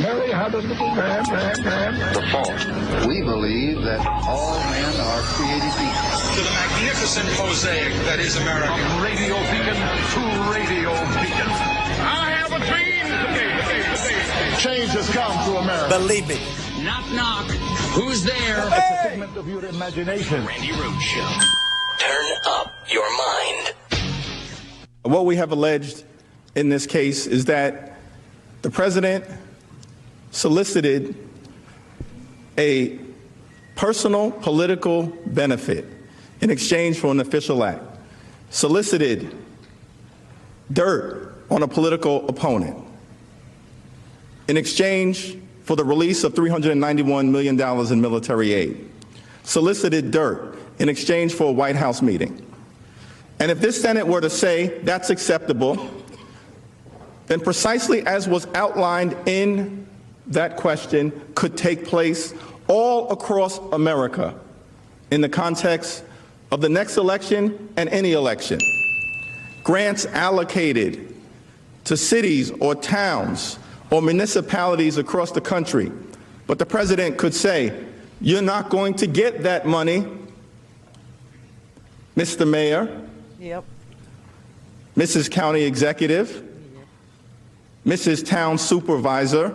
Mary had a little lamb. The fault. We believe that all men are created equal. To the magnificent mosaic that is America. From radio beacon to radio beacon. I have a dream today. Change has come to America. Believe me. Knock, knock. Who's there? It's a figment of your imagination. Randi Rhodes Show. Turn up your mind. What we have alleged in this case is that the president solicited a personal political benefit in exchange for an official act, solicited dirt on a political opponent in exchange for the release of $391 million in military aid, solicited dirt in exchange for a White House meeting. And if this Senate were to say that's acceptable, then precisely as was outlined in that question could take place all across America in the context of the next election and any election. Grants allocated to cities or towns or municipalities across the country. But the president could say, you're not going to get that money, Mr. Mayor, Yep. Mrs. County Executive, Mrs. Town Supervisor,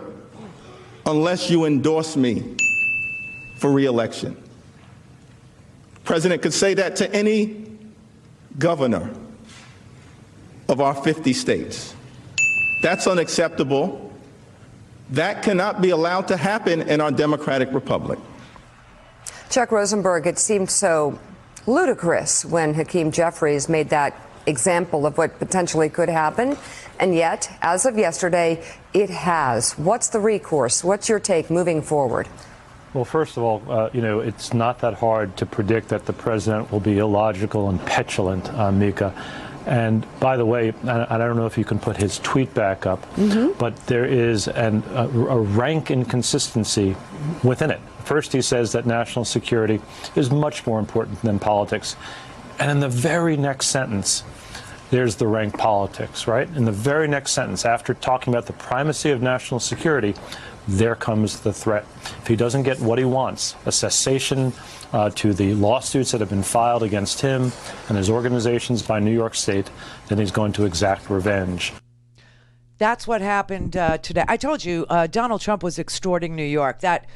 unless you endorse me for re-election. President could say that to any governor of our 50 states. That's unacceptable. That cannot be allowed to happen in our democratic republic. Chuck Rosenberg, it seemed so ludicrous when Hakeem Jeffries made that example of what potentially could happen. And yet, as of yesterday, it has. What's the recourse? What's your take moving forward? Well, first of all, it's not that hard to predict that the president will be illogical and petulant, Mika. And by the way, I don't know if you can put his tweet back up, but there is a rank inconsistency within it. First, he says that national security is much more important than politics. And in the very next sentence, there's the rank politics, right? In the very next sentence, after talking about the primacy of national security, there comes the threat. If he doesn't get what he wants, a cessation to the lawsuits that have been filed against him and his organizations by New York State, then he's going to exact revenge. That's what happened today. I told you Donald Trump was extorting New York. That,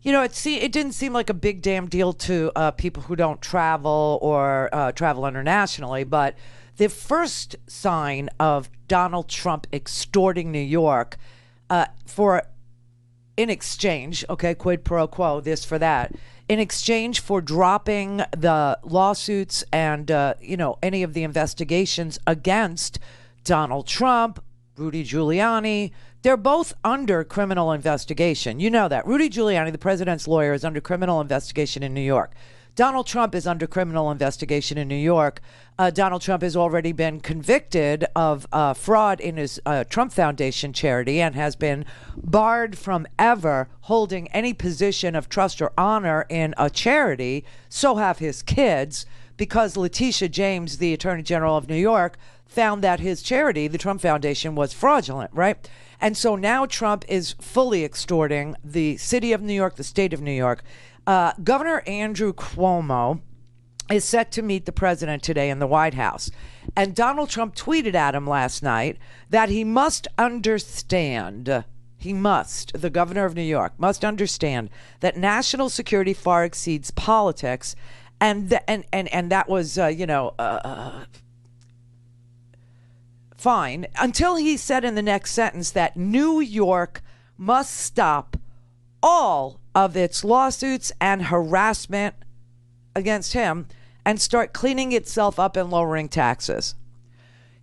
it didn't seem like a big damn deal to people who don't travel or travel internationally, but the first sign of Donald Trump extorting New York in exchange, okay, quid pro quo, this for that, in exchange for dropping the lawsuits and, any of the investigations against Donald Trump, Rudy Giuliani. They're both under criminal investigation. You know that. Rudy Giuliani, the president's lawyer, is under criminal investigation in New York. Donald Trump is under criminal investigation in New York. Donald Trump has already been convicted of fraud in his Trump Foundation charity and has been barred from ever holding any position of trust or honor in a charity. So have his kids, because Letitia James, the Attorney General of New York, found that his charity, the Trump Foundation, was fraudulent, right? And so now Trump is fully extorting the city of New York, the state of New York. Governor Andrew Cuomo is set to meet the president today in the White House. And Donald Trump tweeted at him last night that he must understand, the governor of New York must understand that national security far exceeds politics. And that was, fine, until he said in the next sentence that New York must stop all of its lawsuits and harassment against him and start cleaning itself up and lowering taxes.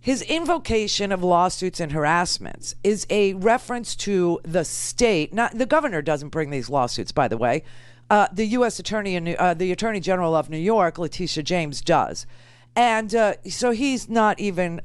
His invocation of lawsuits and harassments is a reference to the state. Not the governor doesn't bring these lawsuits, by the way. The U.S. Attorney and the Attorney General of New York, Letitia James, does. And so he's not even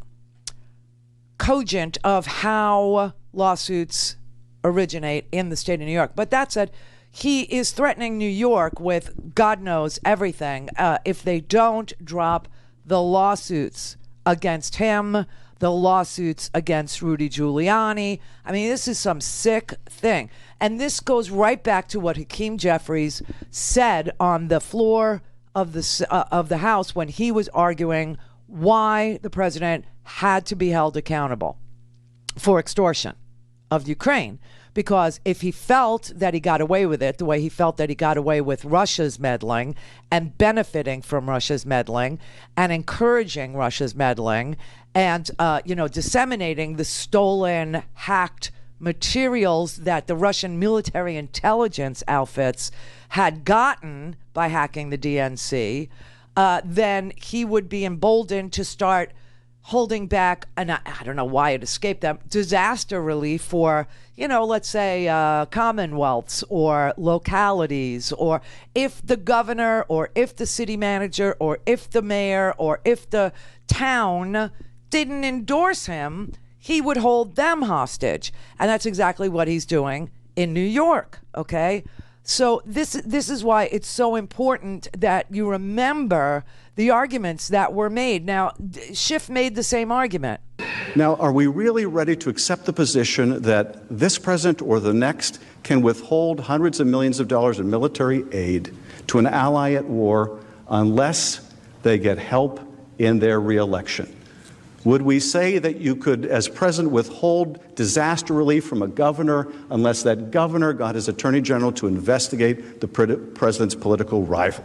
cogent of how lawsuits originate in the state of New York. But that said, he is threatening New York with God knows everything if they don't drop the lawsuits against him, the lawsuits against Rudy Giuliani. I mean, this is some sick thing. And this goes right back to what Hakeem Jeffries said on the floor of the House when he was arguing why the president had to be held accountable for extortion of Ukraine. Because if he felt that he got away with it, the way he felt that he got away with Russia's meddling and benefiting from Russia's meddling and encouraging Russia's meddling and, disseminating the stolen, hacked materials that the Russian military intelligence outfits had gotten by hacking the DNC, then he would be emboldened to start holding back, and I don't know why it escaped them, disaster relief for, let's say commonwealths or localities, or if the governor or if the city manager or if the mayor or if the town didn't endorse him, he would hold them hostage. And that's exactly what he's doing in New York, okay? So this is why it's so important that you remember the arguments that were made. Now, Schiff made the same argument. Now, are we really ready to accept the position that this president or the next can withhold hundreds of millions of dollars in military aid to an ally at war unless they get help in their reelection? Would we say that you could, as president, withhold disaster relief from a governor unless that governor got his attorney general to investigate the president's political rival?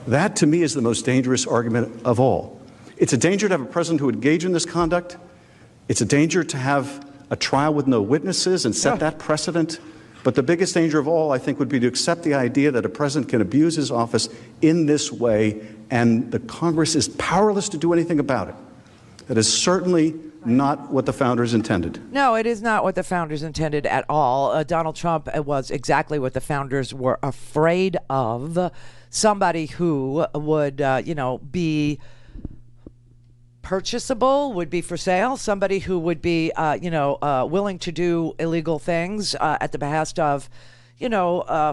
That, to me, is the most dangerous argument of all. It's a danger to have a president who engage in this conduct. It's a danger to have a trial with no witnesses and set that precedent. But the biggest danger of all, I think, would be to accept the idea that a president can abuse his office in this way and the Congress is powerless to do anything about it. That is certainly not what the founders intended. No, it is not what the founders intended at all. Donald Trump was exactly what the founders were afraid of. Somebody who would, be purchasable, would be for sale. Somebody who would be, willing to do illegal things at the behest of,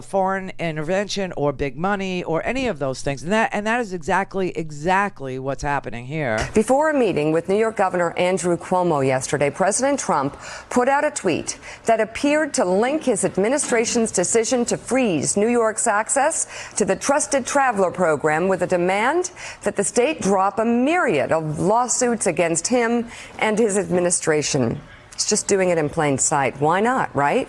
foreign intervention or big money or any of those things. And that is exactly what's happening here. Before a meeting with New York Governor Andrew Cuomo yesterday, President Trump put out a tweet that appeared to link his administration's decision to freeze New York's access to the Trusted Traveler program with a demand that the state drop a myriad of lawsuits against him and his administration. He's just doing it in plain sight. Why not, right?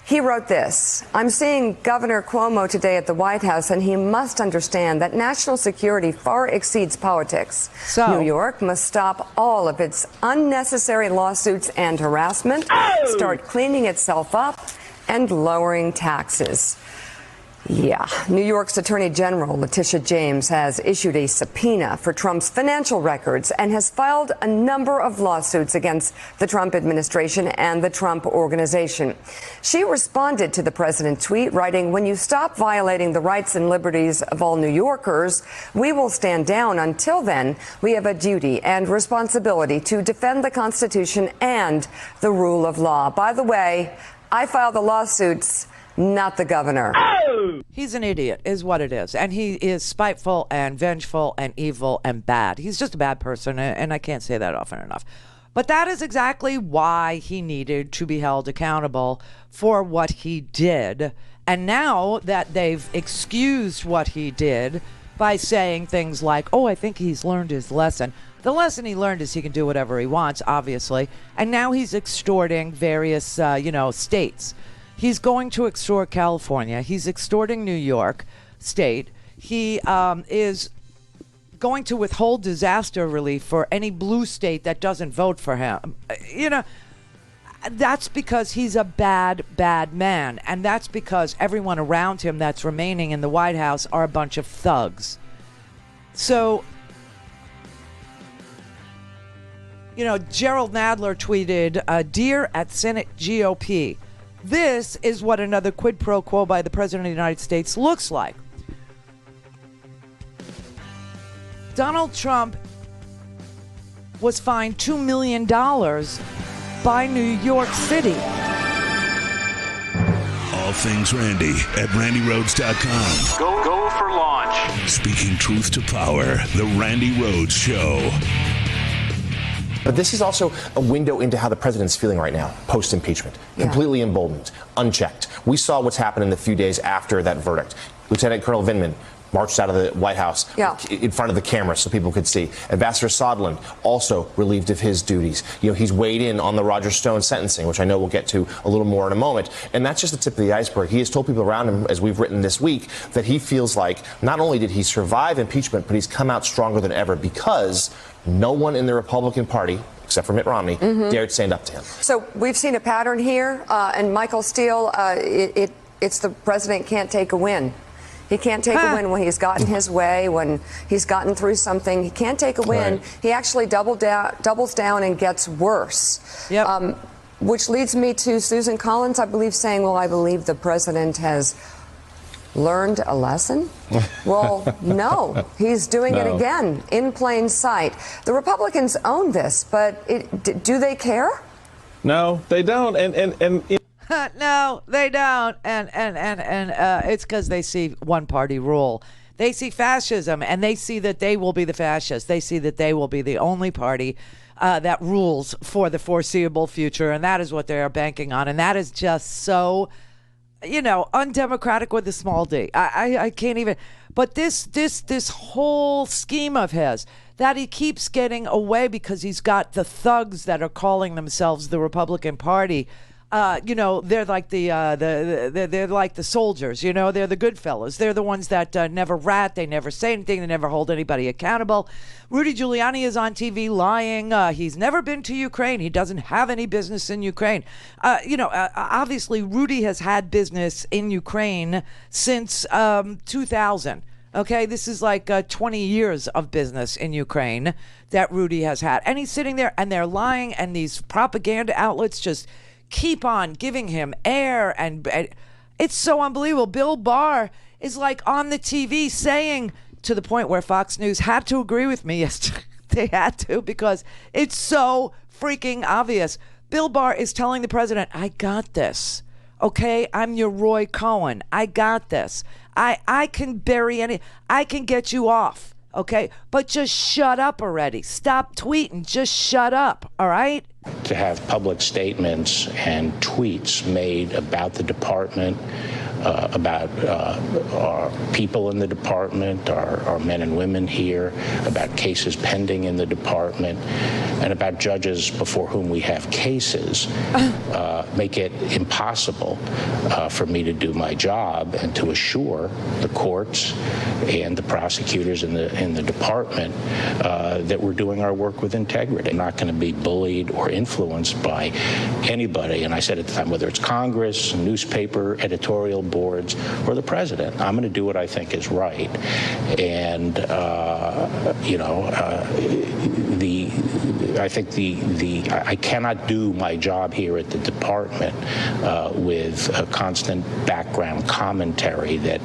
He wrote this: I'm seeing Governor Cuomo today at the White House, and he must understand that national security far exceeds politics. So, New York must stop all of its unnecessary lawsuits and harassment, start cleaning itself up, and lowering taxes. Yeah. New York's Attorney General Letitia James has issued a subpoena for Trump's financial records and has filed a number of lawsuits against the Trump administration and the Trump Organization. She responded to the president's tweet, writing, "When you stop violating the rights and liberties of all New Yorkers, we will stand down. Until then, we have a duty and responsibility to defend the Constitution and the rule of law." By the way, I filed the lawsuits, not the governor. He's an idiot, is what it is. And he is spiteful and vengeful and evil and bad. He's just a bad person, and I can't say that often enough. But that is exactly why he needed to be held accountable for what he did. And now that they've excused what he did by saying things like, I think he's learned his lesson. The lesson he learned is he can do whatever he wants, obviously. And now he's extorting various, states. He's going to extort California. He's extorting New York State. He is going to withhold disaster relief for any blue state that doesn't vote for him. That's because he's a bad, bad man. And that's because everyone around him that's remaining in the White House are a bunch of thugs. So, Gerald Nadler tweeted, "Dear at Senate GOP, this is what another quid pro quo by the President of the United States looks like." Donald Trump was fined $2 million by New York City. all things Randi at RandiRhodes.com. Go for launch. Speaking truth to power, the Randi Rhodes Show. But this is also a window into how the president's feeling right now, post-impeachment. Completely emboldened, unchecked. We saw what's happened in the few days after that verdict. Lieutenant Colonel Vindman marched out of the White House in front of the camera so people could see. Ambassador Sondland also relieved of his duties. You know, he's weighed in on the Roger Stone sentencing, which I know we'll get to a little more in a moment. And that's just the tip of the iceberg. He has told people around him, as we've written this week, that he feels like not only did he survive impeachment, but he's come out stronger than ever because no one in the Republican Party, except for Mitt Romney, dared stand up to him. So we've seen a pattern here, and Michael Steele, it's the president can't take a win. He can't take a win when he's gotten his way, when he's gotten through something. He can't take a win. Right. He actually doubles down and gets worse. Yep. Which leads me to Susan Collins, I believe, saying, well, I believe the president has learned a lesson? Well, no, he's doing it again in plain sight. The Republicans own this, but do they care? No, they don't. No, they don't. And it's because they see one-party rule. They see fascism, and they see that they will be the fascists. They see that they will be the only party that rules for the foreseeable future, and that is what they are banking on. And that is just so, undemocratic with a small d. I can't even. But this whole scheme of his, that he keeps getting away because he's got the thugs that are calling themselves the Republican Party. They're like they're like the soldiers, they're the good fellows. They're the ones that never rat, they never say anything, they never hold anybody accountable. Rudy Giuliani is on TV lying. He's never been to Ukraine. He doesn't have any business in Ukraine. Obviously, Rudy has had business in Ukraine since 2000. Okay, this is like 20 years of business in Ukraine that Rudy has had. And he's sitting there and they're lying, and these propaganda outlets just keep on giving him air, and it's so unbelievable. Bill Barr is like on the TV saying, to the point where Fox News had to agree with me yesterday. They had to, because it's so freaking obvious. Bill Barr is telling the president, I got this. Okay, I'm your Roy Cohen. I got this. I can bury I can get you off. Okay, but just shut up already. Stop tweeting. Just shut up. All right? To have public statements and tweets made about the department, about our people in the department, our men and women here, about cases pending in the department, and about judges before whom we have cases, make it impossible for me to do my job and to assure the courts and the prosecutors in the department that we're doing our work with integrity. I'm not going to be bullied or influenced by anybody. And I said at the time, whether it's Congress, newspaper, editorial boards, or the president, I'm going to do what I think is right. And, I think I cannot do my job here at the department with a constant background commentary that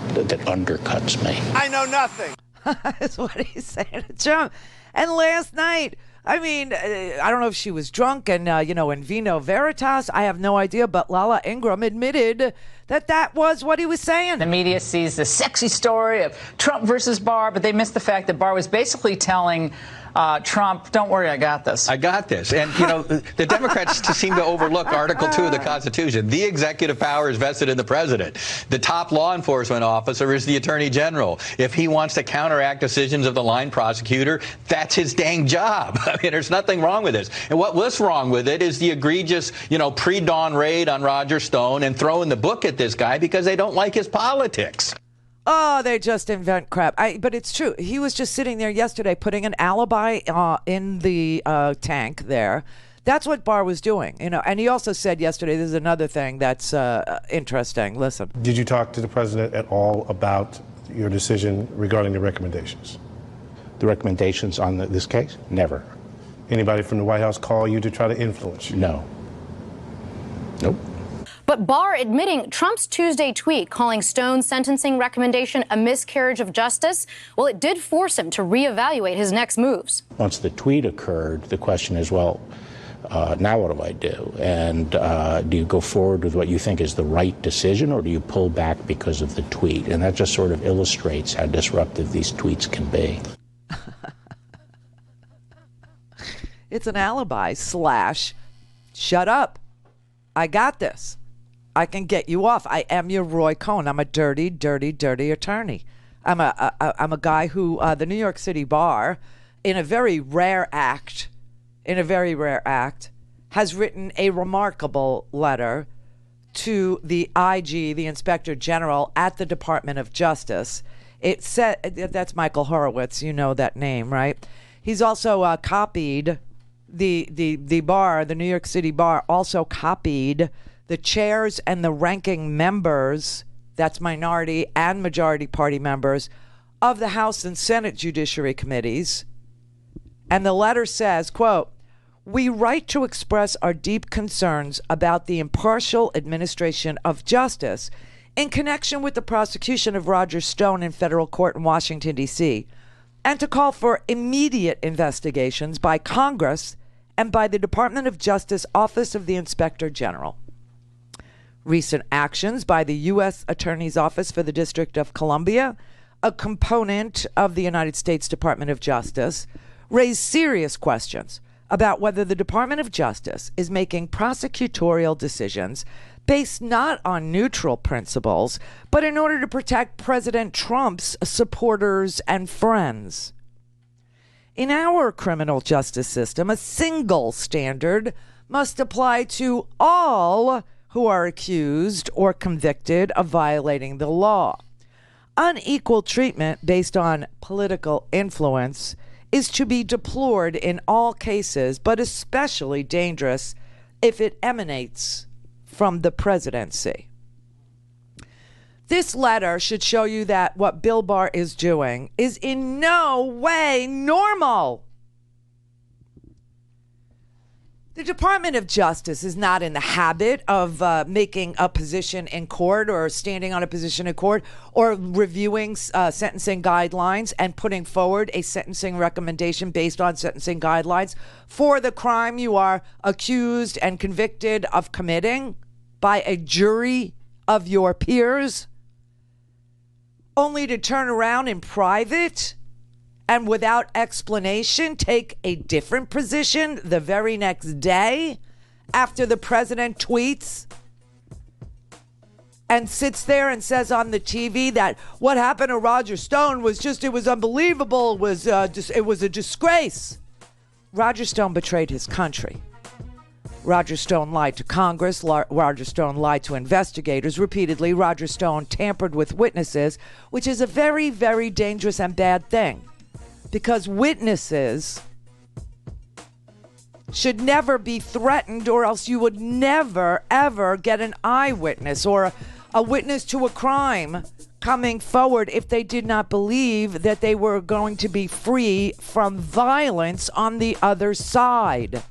undercuts me. I know nothing. That's what he's saying to Trump. And last night, I mean, I don't know if she was drunk and, in vino veritas. I have no idea. But Lala Ingraham admitted that was what he was saying. The media sees the sexy story of Trump versus Barr, but they missed the fact that Barr was basically telling Trump, don't worry, I got this. I got this. And, the Democrats seem to overlook Article 2 of the Constitution. The executive power is vested in the president. The top law enforcement officer is the attorney general. If he wants to counteract decisions of the line prosecutor, that's his dang job. I mean, there's nothing wrong with this. And what was wrong with it is the egregious, pre-dawn raid on Roger Stone and throwing the book at this guy because they don't like his politics. Oh, they just invent crap. But it's true. He was just sitting there yesterday putting an alibi in the tank there. That's what Barr was doing, And he also said yesterday, this is another thing that's interesting. Listen. Did you talk to the president at all about your decision regarding the recommendations? The recommendations on this case? Never. Anybody from the White House call you to try to influence you? No. Nope. But Barr admitting Trump's Tuesday tweet calling Stone's sentencing recommendation a miscarriage of justice, well, it did force him to reevaluate his next moves. Once the tweet occurred, the question is, well, now what do I do? And do you go forward with what you think is the right decision, or do you pull back because of the tweet? And that just sort of illustrates how disruptive these tweets can be. It's an alibi / shut up. I got this. I can get you off. I am your Roy Cohn. I'm a dirty, dirty, dirty attorney. I'm a guy who the New York City Bar, in a very rare act, has written a remarkable letter to the IG, the Inspector General at the Department of Justice. It said, that's Michael Horowitz. You know that name, right? He's also copied the bar, the New York City Bar, also copied the chairs and the ranking members, that's minority and majority party members, of the House and Senate Judiciary Committees. And the letter says, quote, "We write to express our deep concerns about the impartial administration of justice in connection with the prosecution of Roger Stone in federal court in Washington, D.C., and to call for immediate investigations by Congress and by the Department of Justice Office of the Inspector General. Recent actions by the U.S. Attorney's Office for the District of Columbia, a component of the United States Department of Justice, raise serious questions about whether the Department of Justice is making prosecutorial decisions based not on neutral principles, but in order to protect President Trump's supporters and friends. In our criminal justice system, a single standard must apply to all who are accused or convicted of violating the law. Unequal treatment based on political influence is to be deplored in all cases, but especially dangerous if it emanates from the presidency. This letter should show you that what Bill Barr is doing is in no way normal. The Department of Justice is not in the habit of making a position in court or standing on a position in court or reviewing sentencing guidelines and putting forward a sentencing recommendation based on sentencing guidelines for the crime you are accused and convicted of committing by a jury of your peers, only to turn around in private and without explanation take a different position the very next day after the president tweets and sits there and says on the TV that what happened to Roger Stone was just, it was unbelievable, it was a disgrace. Roger Stone betrayed his country. Roger Stone lied to Congress. Roger Stone lied to investigators repeatedly. Roger Stone tampered with witnesses, which is a very, very dangerous and bad thing, because witnesses should never be threatened, or else you would never, ever get an eyewitness or a witness to a crime coming forward if they did not believe that they were going to be free from violence on the other side.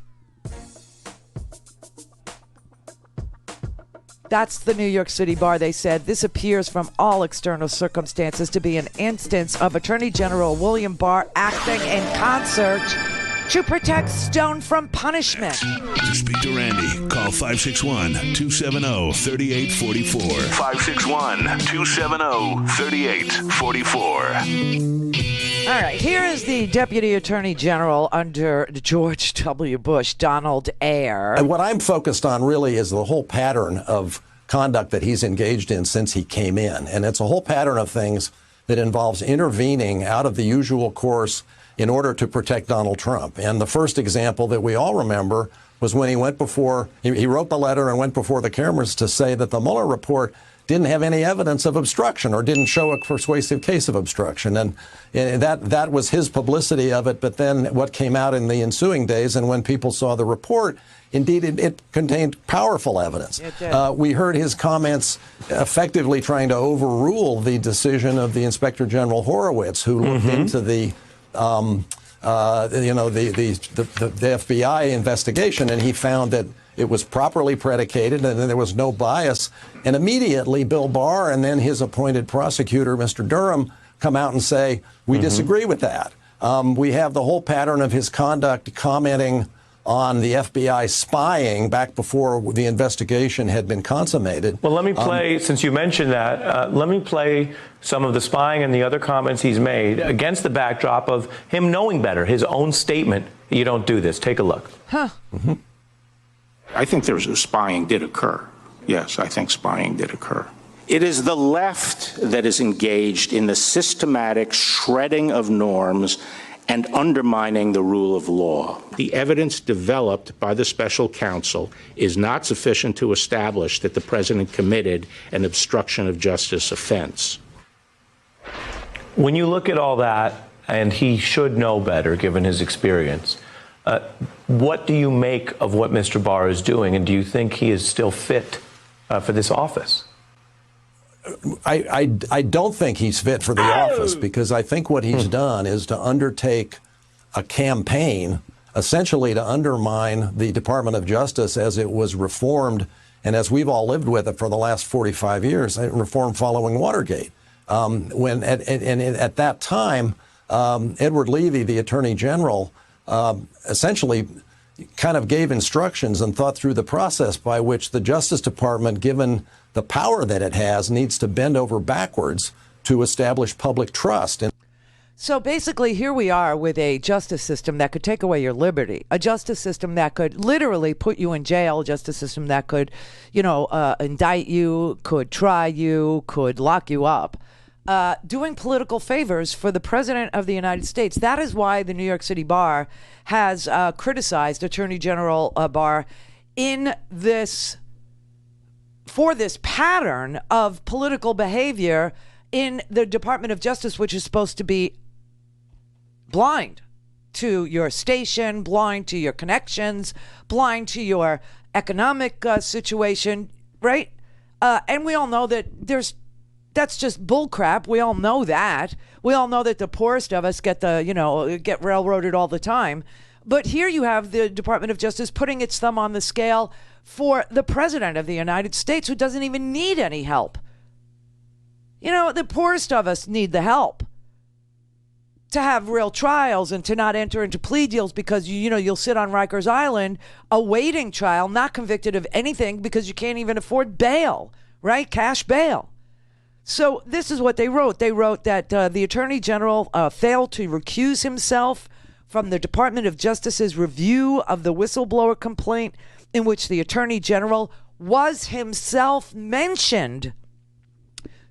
That's the New York City Bar. They said this appears from all external circumstances to be an instance of Attorney General William Barr acting in concert to protect Stone from punishment. To speak to Randi, call 561-270-3844. 561-270-3844. All right, here is the Deputy Attorney General under George W. Bush, Donald Ayer. And what I'm focused on really is the whole pattern of conduct that he's engaged in since he came in. And it's a whole pattern of things that involves intervening out of the usual course in order to protect Donald Trump. And the first example that we all remember was when he went before, he wrote the letter and went before the cameras to say that the Mueller report didn't have any evidence of obstruction or didn't show a persuasive case of obstruction. And that was his publicity of it. But then what came out in the ensuing days, and when people saw the report, indeed, it contained powerful evidence. We heard his comments effectively trying to overrule the decision of the Inspector General Horowitz, who looked into the FBI investigation, and he found that it was properly predicated and there was no bias. And immediately Bill Barr and then his appointed prosecutor, Mr. Durham, come out and say, we disagree with that. We have the whole pattern of his conduct commenting on the FBI spying back before the investigation had been consummated. Well, let me play, since you mentioned that, let me play some of the spying and the other comments he's made against the backdrop of him knowing better, his own statement, you don't do this. Take a look. I think spying did occur. Yes, I think spying did occur. It is the left that is engaged in the systematic shredding of norms and undermining the rule of law. The evidence developed by the special counsel is not sufficient to establish that the president committed an obstruction of justice offense. When you look at all that, and he should know better given his experience, what do you make of what Mr. Barr is doing, and do you think he is still fit for this office? I don't think he's fit for the office, because I think what he's done is to undertake a campaign essentially to undermine the Department of Justice as it was reformed and as we've all lived with it for the last 45 years, reformed following Watergate. At that time, Edward Levy, the Attorney General, essentially kind of gave instructions and thought through the process by which the Justice Department, given the power that it has, needs to bend over backwards to establish public trust. So basically, here we are with a justice system that could take away your liberty, a justice system that could literally put you in jail, a justice system that could, indict you, could try you, could lock you up, doing political favors for the President of the United States. That is why the New York City Bar has criticized Attorney General Barr for this pattern of political behavior in the Department of Justice, which is supposed to be blind to your station, blind to your connections, blind to your economic situation, right? And we all know that that's just bullcrap. We all know that. We all know that the poorest of us get railroaded all the time. But here you have the Department of Justice putting its thumb on the scale for the President of the United States, who doesn't even need any help. The poorest of us need the help to have real trials and to not enter into plea deals because, you'll sit on Rikers Island awaiting trial, not convicted of anything because you can't even afford bail, right? Cash bail. So this is what they wrote. They wrote that the Attorney General failed to recuse himself from the Department of Justice's review of the whistleblower complaint in which the Attorney General was himself mentioned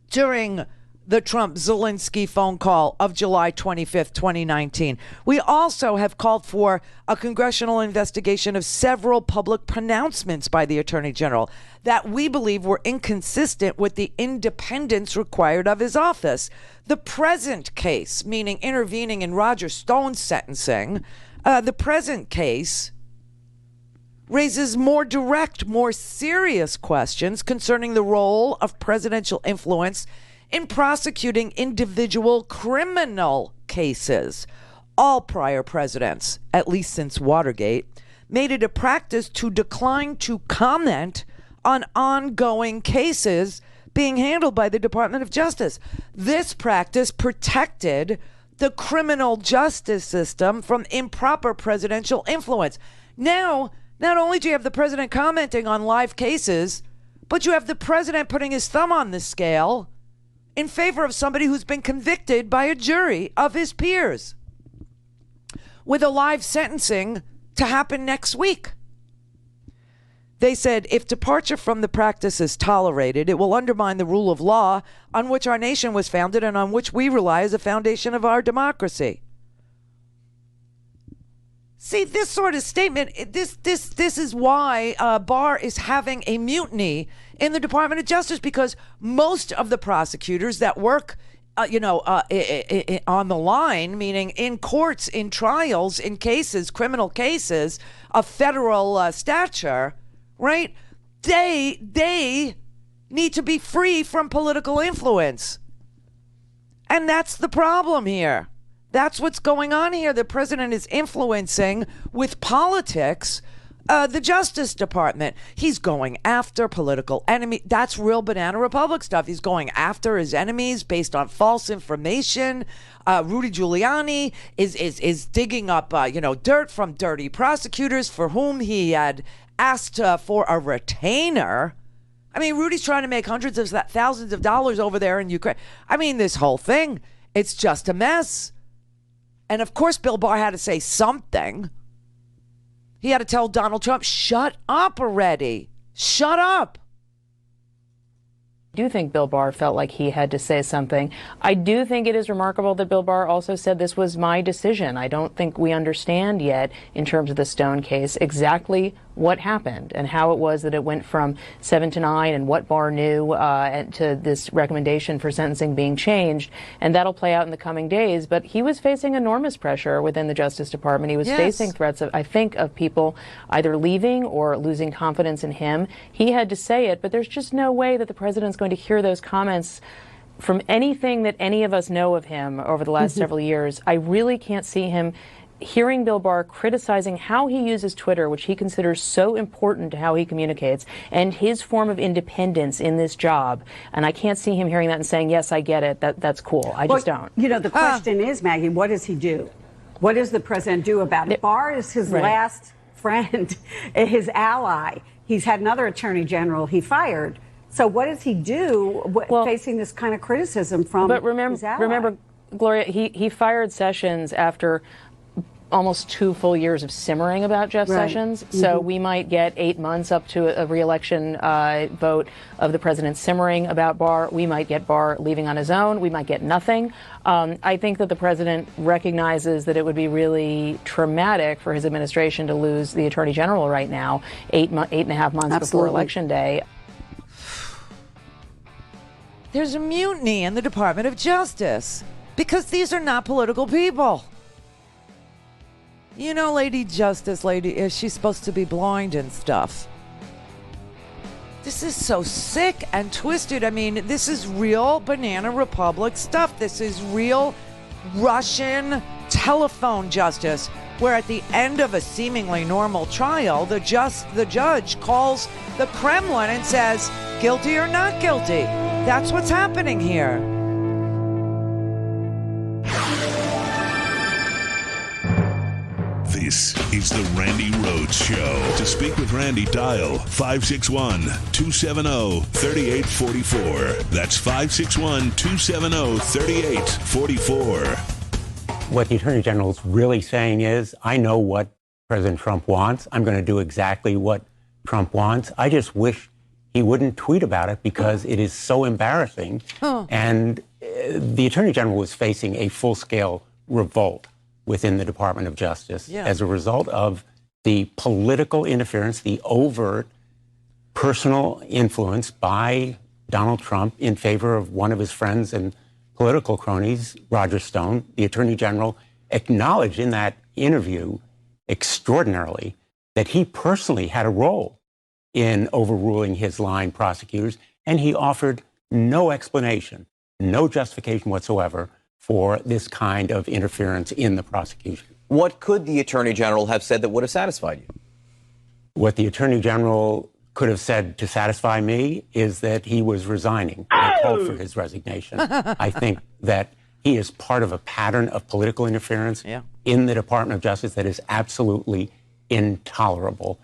during the Trump-Zelensky phone call of July 25th, 2019. We also have called for a congressional investigation of several public pronouncements by the Attorney General that we believe were inconsistent with the independence required of his office. The present case, meaning intervening in Roger Stone's sentencing, the present case raises more direct, more serious questions concerning the role of presidential influence in prosecuting individual criminal cases. All prior presidents, at least since Watergate, made it a practice to decline to comment on ongoing cases being handled by the Department of Justice. This practice protected the criminal justice system from improper presidential influence. Now, not only do you have the president commenting on live cases, but you have the president putting his thumb on the scale in favor of somebody who's been convicted by a jury of his peers, with a live sentencing to happen next week. They said, if departure from the practice is tolerated, it will undermine the rule of law on which our nation was founded and on which we rely as a foundation of our democracy. See, this sort of statement, this is why Barr is having a mutiny in the Department of Justice, because most of the prosecutors that work, on the line, meaning in courts, in trials, in cases, criminal cases of federal stature, right? They need to be free from political influence. And that's the problem here. That's what's going on here. The president is influencing with politics the Justice Department. He's going after political enemy. That's real Banana Republic stuff. He's going after his enemies based on false information. Rudy Giuliani is digging up dirt from dirty prosecutors for whom he had asked for a retainer. I mean, Rudy's trying to make hundreds of thousands of dollars over there in Ukraine. I mean, this whole thing, it's just a mess. And of course, Bill Barr had to say something. He had to tell Donald Trump, shut up already. Shut up. I do think Bill Barr felt like he had to say something. I do think it is remarkable that Bill Barr also said this was my decision. I don't think we understand yet, in terms of the Stone case, exactly what happened and how it was that it went from 7 to 9 and what Barr knew to this recommendation for sentencing being changed. And that'll play out in the coming days. But he was facing enormous pressure within the Justice Department. He was facing threats, of people either leaving or losing confidence in him. He had to say it, but there's just no way that the president's going to hear those comments from anything that any of us know of him over the last several years. I really can't see him hearing Bill Barr criticizing how he uses Twitter, which he considers so important to how he communicates, and his form of independence in this job. And I can't see him hearing that and saying, yes, I get it, that's cool. I just don't. You know, the question is, Maggie, what does he do? What does the president do about it? Barr is his last friend, his ally. He's had another attorney general he fired. So what does he do facing this kind of criticism from his ally? Remember, Gloria, he fired Sessions after almost 2 full years of simmering about Jeff Sessions. So we might get 8 months up to a re-election vote of the president simmering about Barr. We might get Barr leaving on his own. We might get nothing. I think that the president recognizes that it would be really traumatic for his administration to lose the attorney general right now, 8.5 months before Election Day. There's a mutiny in the Department of Justice because these are not political people. You know, Lady Justice, she's supposed to be blind and stuff. This is so sick and twisted. I mean, this is real Banana Republic stuff. This is real Russian telephone justice, where at the end of a seemingly normal trial, the judge calls the Kremlin and says, guilty or not guilty. That's what's happening here. This is the Randi Rhodes Show. To speak with Randi, dial 561-270-3844. That's 561-270-3844. What the Attorney General is really saying is, I know what President Trump wants. I'm going to do exactly what Trump wants. I just wish he wouldn't tweet about it because it is so embarrassing. And the Attorney General was facing a full-scale revolt within the Department of Justice as a result of the political interference, the overt personal influence by Donald Trump in favor of one of his friends and political cronies, Roger Stone. The Attorney General acknowledged in that interview extraordinarily that he personally had a role in overruling his line prosecutors, and he offered no explanation, no justification whatsoever for this kind of interference in the prosecution. What could the Attorney General have said that would have satisfied you? What the Attorney General could have said to satisfy me is that he was resigning. I called for his resignation. I think that he is part of a pattern of political interference in the Department of Justice that is absolutely intolerable.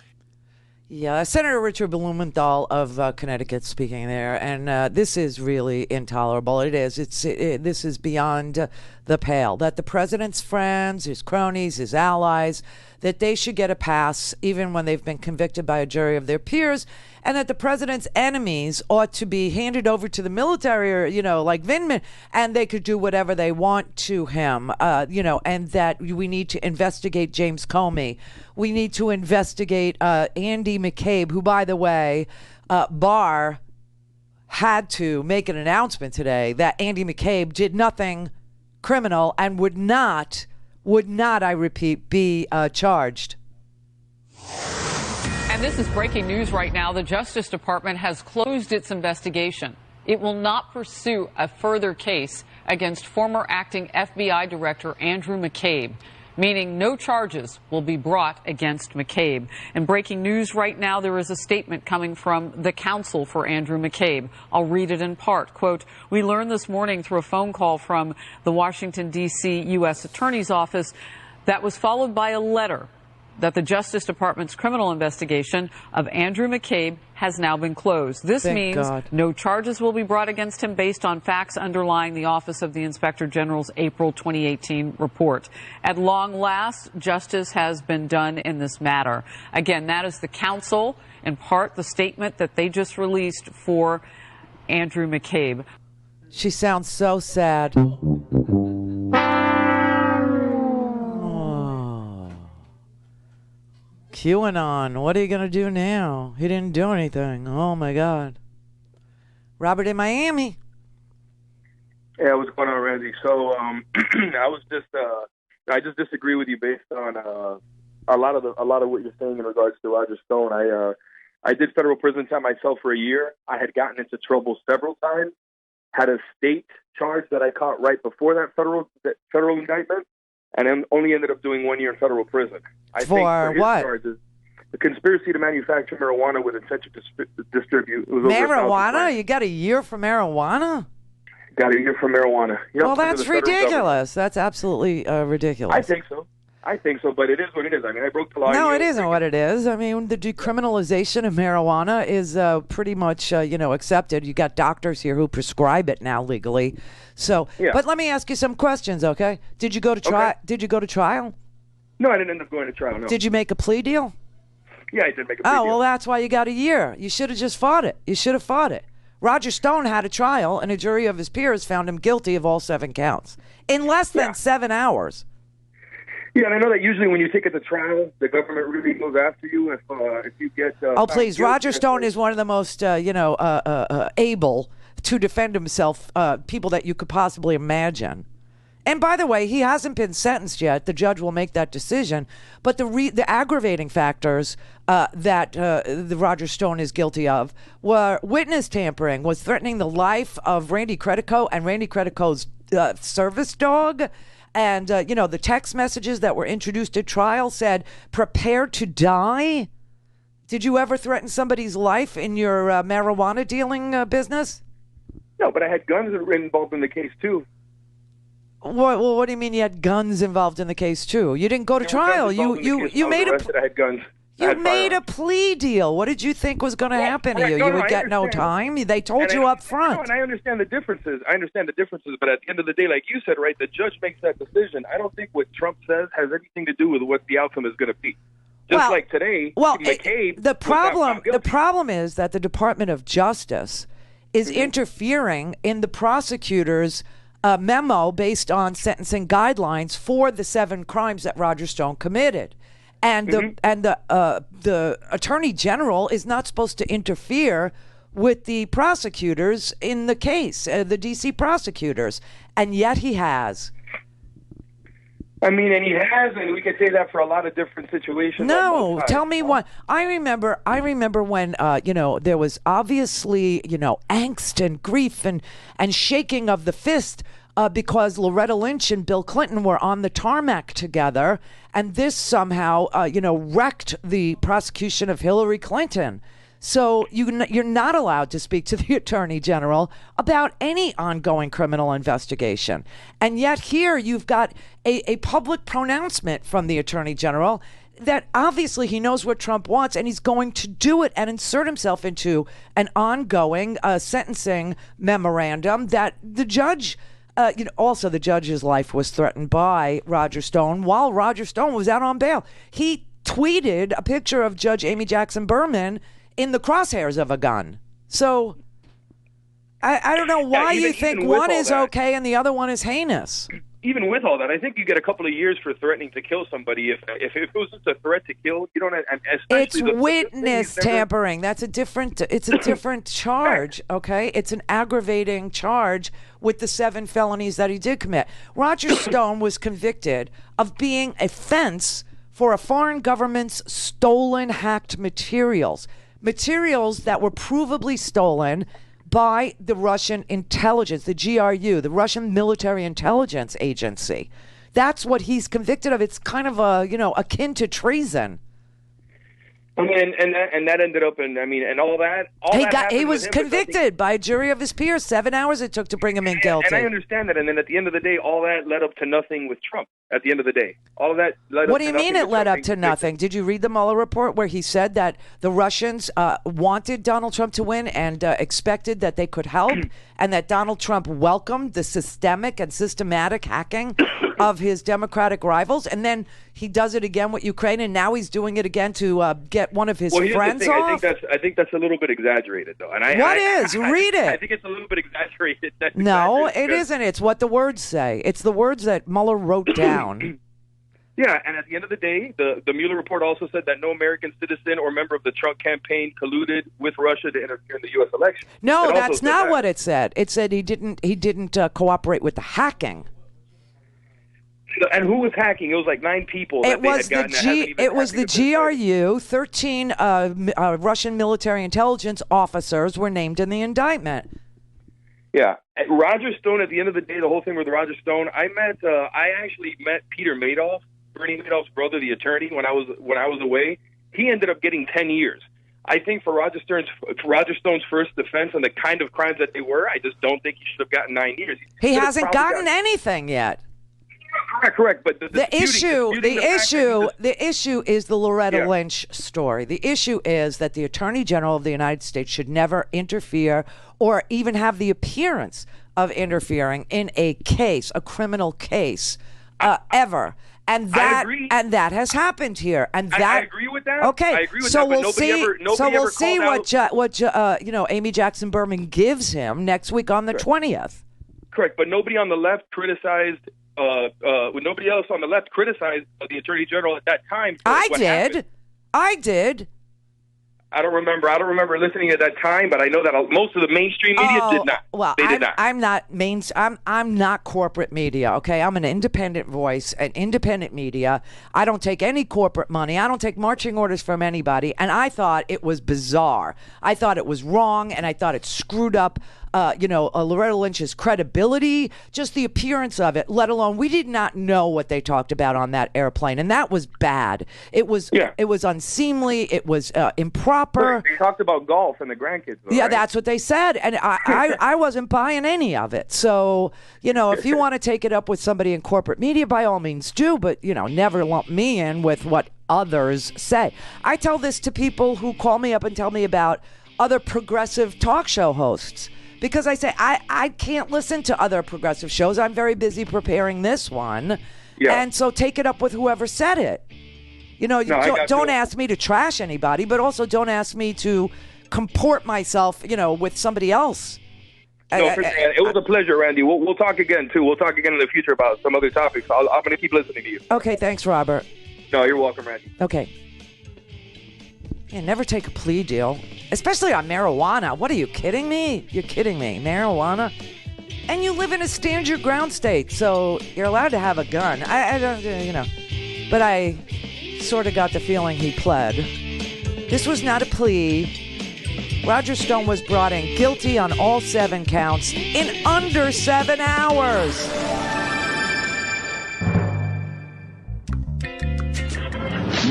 Yeah, Senator Richard Blumenthal of Connecticut speaking there, and this is really intolerable. It is. This is beyond the pale. That the president's friends, his cronies, his allies, that they should get a pass even when they've been convicted by a jury of their peers, and that the president's enemies ought to be handed over to the military, or like Vindman, and they could do whatever they want to him. And that we need to investigate James Comey. We need to investigate Andy McCabe, who, by the way, Barr had to make an announcement today that Andy McCabe did nothing criminal and would not, I repeat, be charged. And this is breaking news right now. The Justice Department has closed its investigation. It will not pursue a further case against former acting FBI Director Andrew McCabe. meaning no charges will be brought against McCabe. And breaking news right now, there is a statement coming from the counsel for Andrew McCabe. I'll read it in part. Quote, "We learned this morning through a phone call from the Washington, D.C. U.S. Attorney's Office that was followed by a letter that the Justice Department's criminal investigation of Andrew McCabe has now been closed. This means no charges will be brought against him based on facts underlying the Office of the Inspector General's April 2018 report. At long last, justice has been done in this matter." Again, that is the counsel, in part the statement that they just released for Andrew McCabe. She sounds so sad. QAnon, what are you going to do now? He didn't do anything. Oh, my God. Robert in Miami. Yeah, what's going on, Randy? So I just disagree with you based on a lot of what you're saying in regards to Roger Stone. I did federal prison time myself for a year. I had gotten into trouble several times, had a state charge that I caught right before that federal indictment, and then only ended up doing 1 year in federal prison. I think for his what? Charges, the conspiracy to manufacture marijuana with intent to distribute. It was Marijuana? You got a year for marijuana? Got a year for marijuana. Yep, well, that's ridiculous. That's absolutely ridiculous. I think so, but it is what it is. I mean, I broke the law. No, it isn't what it is. I mean, the decriminalization of marijuana is pretty much, accepted. You got doctors here who prescribe it now legally. So, yeah. But let me ask you some questions, okay? Did you go to trial? Okay. Did you go to trial? No, I didn't end up going to trial. No. Did you make a plea deal? Yeah, I did make a plea deal. Oh, well, that's why you got a year. You should have just fought it. You should have fought it. Roger Stone had a trial, and a jury of his peers found him guilty of all 7 counts in less than 7 hours. Yeah, and I know that usually when you take it to trial, the government really goes after you if you get. Oh, please! Roger Stone is one of the most able to defend himself people that you could possibly imagine. And by the way, he hasn't been sentenced yet. The judge will make that decision. But the aggravating factors that the Roger Stone is guilty of were witness tampering, was threatening the life of Randy Credico and Randy Credico's service dog. And, the text messages that were introduced at trial said, "Prepare to die." Did you ever threaten somebody's life in your marijuana dealing business? No, but I had guns involved in the case, too. What do you mean you had guns involved in the case, too? You didn't go to trial. You made I had guns. You made a plea deal. What did you think was going to happen to you? You would get no time? They told you up front. And I understand the differences. But at the end of the day, like you said, right, the judge makes that decision. I don't think what Trump says has anything to do with what the outcome is going to be. Just like today, McCabe. The problem is that the Department of Justice is interfering in the prosecutor's memo based on sentencing guidelines for the 7 crimes that Roger Stone committed. And the Attorney General is not supposed to interfere with the prosecutors in the case, the D.C. prosecutors, and yet he has. I mean, and he has, and we could say that for a lot of different situations. No, tell me one. I remember when there was obviously angst and grief and shaking of the fist. Because Loretta Lynch and Bill Clinton were on the tarmac together, and this somehow, wrecked the prosecution of Hillary Clinton. So you're not allowed to speak to the Attorney General about any ongoing criminal investigation. And yet here you've got a public pronouncement from the Attorney General that obviously he knows what Trump wants, and he's going to do it and insert himself into an ongoing sentencing memorandum that the judge... also, the judge's life was threatened by Roger Stone while Roger Stone was out on bail. He tweeted a picture of Judge Amy Jackson Berman in the crosshairs of a gun. So I don't know why you think one is okay and the other one is heinous. Even with all that, I think you get a couple of years for threatening to kill somebody. If it was just a threat to kill, you don't. It's witness tampering. That's a different. It's a different charge. Okay, it's an aggravating charge with the 7 felonies that he did commit. Roger Stone was convicted of being a fence for a foreign government's stolen, hacked materials that were provably stolen by the Russian intelligence, the GRU, the Russian Military Intelligence Agency. That's what he's convicted of. It's kind of akin to treason. I mean, and that ended up in, and all that. He was convicted by a jury of his peers. 7 hours it took to bring him in guilty. And I understand that. And then at the end of the day, all that led up to nothing with Trump. At the end of the day, all of that led up to nothing. What do you mean it led up to nothing? Did you read the Mueller report where he said that the Russians wanted Donald Trump to win and expected that they could help, and that Donald Trump welcomed the systemic and systematic hacking of his Democratic rivals, and then he does it again with Ukraine, and now he's doing it again to get one of his friends off? I think that's a little bit exaggerated, though. And Read it. I think it's a little bit exaggerated. No, it isn't. It's what the words say. It's the words that Mueller wrote down. Yeah, and at the end of the day, the Mueller report also said that no American citizen or member of the Trump campaign colluded with Russia to interfere in the U.S. election. No, that's not what it said. It said he didn't cooperate with the hacking. And who was hacking? It was like 9 people. It was the GRU. 13 Russian military intelligence officers were named in the indictment. Yeah, Roger Stone. At the end of the day, the whole thing with Roger Stone, I actually met Peter Madoff, Bernie Madoff's brother, the attorney, when I was away. He ended up getting 10 years. I think for Roger Stone's first defense and the kind of crimes that they were, I just don't think he should have gotten 9 years. He hasn't gotten anything yet. Correct, but the issue is the Loretta Lynch story. The issue is that the Attorney General of the United States should never interfere or even have the appearance of interfering in a criminal case, ever. And that has happened here. And that I agree with that. Okay, I agree with so that, we'll see what Amy Jackson Berman gives him next week on the 20th. Correct, but nobody on the left criticized. Nobody else on the left criticized the Attorney General at that time. I did. I don't remember listening at that time, but I know that most of the mainstream media did not. Well, they did not. I'm not corporate media. Okay, I'm an independent voice, an independent media. I don't take any corporate money. I don't take marching orders from anybody. And I thought it was bizarre. I thought it was wrong, and I thought it screwed up. Loretta Lynch's credibility, just the appearance of it, let alone we did not know what they talked about on that airplane. And that was bad. It was unseemly. It was improper. They talked about golf and the grandkids. Though, yeah, right? That's what they said. And I wasn't buying any of it. So, if you want to take it up with somebody in corporate media, by all means do. But, never lump me in with what others say. I tell this to people who call me up and tell me about other progressive talk show hosts. Because I say, I can't listen to other progressive shows. I'm very busy preparing this one. Yeah. And so take it up with whoever said it. Don't ask me to trash anybody, but also don't ask me to comport myself, with somebody else. No, it was a pleasure, Randy. We'll talk again, too. We'll talk again in the future about some other topics. I'm going to keep listening to you. Okay, thanks, Robert. No, you're welcome, Randy. Okay. Yeah, never take a plea deal, especially on marijuana. What are you kidding me? You're kidding me. Marijuana? And you live in a stand your ground state, so you're allowed to have a gun. I don't, But I sort of got the feeling he pled. This was not a plea. Roger Stone was brought in guilty on all 7 counts in under 7 hours.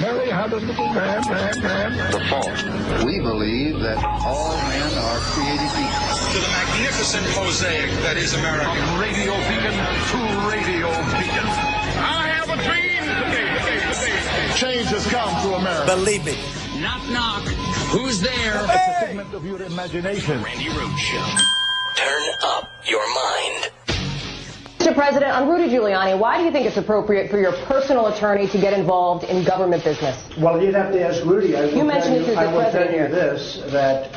Mary had a little lamb. The fault. We believe that all men are created equal. To the magnificent mosaic that is America. From radio beacon to radio beacon. I have a dream today. Change has come to America. Believe me. Knock, knock. Who's there? It's a figment of your imagination. Randi Rhodes Show. Turn up your mind. Mr. President, on Rudy Giuliani, why do you think it's appropriate for your personal attorney to get involved in government business? Well, you'd have to ask Rudy. I will tell you this, that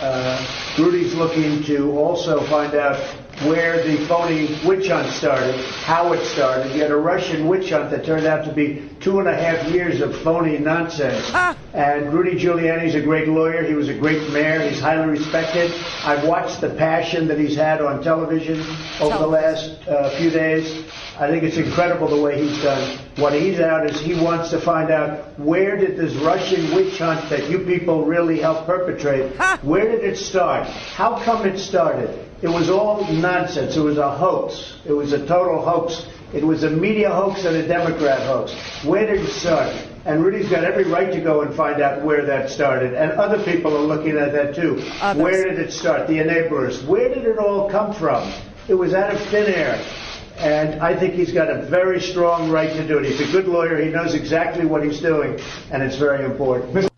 Rudy's looking to also find out where the phony witch hunt started, how it started. You had a Russian witch hunt that turned out to be 2.5 years of phony nonsense. And Rudy Giuliani's a great lawyer. He was a great mayor. He's highly respected. I've watched the passion that he's had on television over the last few days. I think it's incredible the way he's done. What he's out is he wants to find out, where did this Russian witch hunt that you people really helped perpetrate, where did it start? How come it started? It was all nonsense. It was a hoax. It was a total hoax. It was a media hoax and a Democrat hoax. Where did it start? And Rudy's got every right to go and find out where that started. And other people are looking at that too. Others. Where did it start? The enablers. Where did it all come from? It was out of thin air. And I think he's got a very strong right to do it. He's a good lawyer. He knows exactly what he's doing. And it's very important.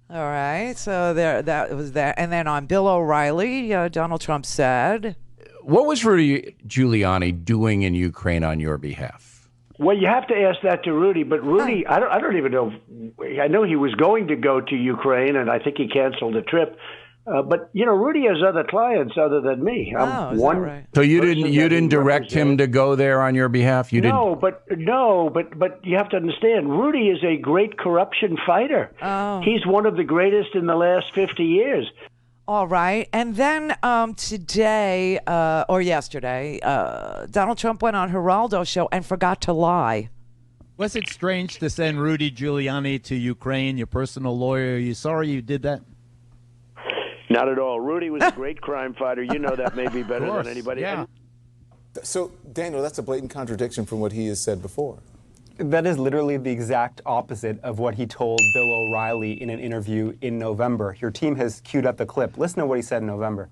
All right. So that was that. And then on Bill O'Reilly, Donald Trump said, what was Rudy Giuliani doing in Ukraine on your behalf? Well, you have to ask that to Rudy. But Rudy, I don't even know. I know he was going to go to Ukraine, and I think he canceled the trip. But Rudy has other clients other than me. I'm one. Right? So you didn't direct him to go there on your behalf. No, but you have to understand. Rudy is a great corruption fighter. Oh. He's one of the greatest in the last 50 years. All right. And then today or yesterday, Donald Trump went on Heraldo show and forgot to lie. Was it strange to send Rudy Giuliani to Ukraine, your personal lawyer? Are you sorry you did that? Not at all. Rudy was a great crime fighter. You know that maybe better than anybody. Yeah. So, Daniel, that's a blatant contradiction from what he has said before. That is literally the exact opposite of what he told Bill O'Reilly in an interview in November. Your team has queued up the clip. Listen to what he said in November.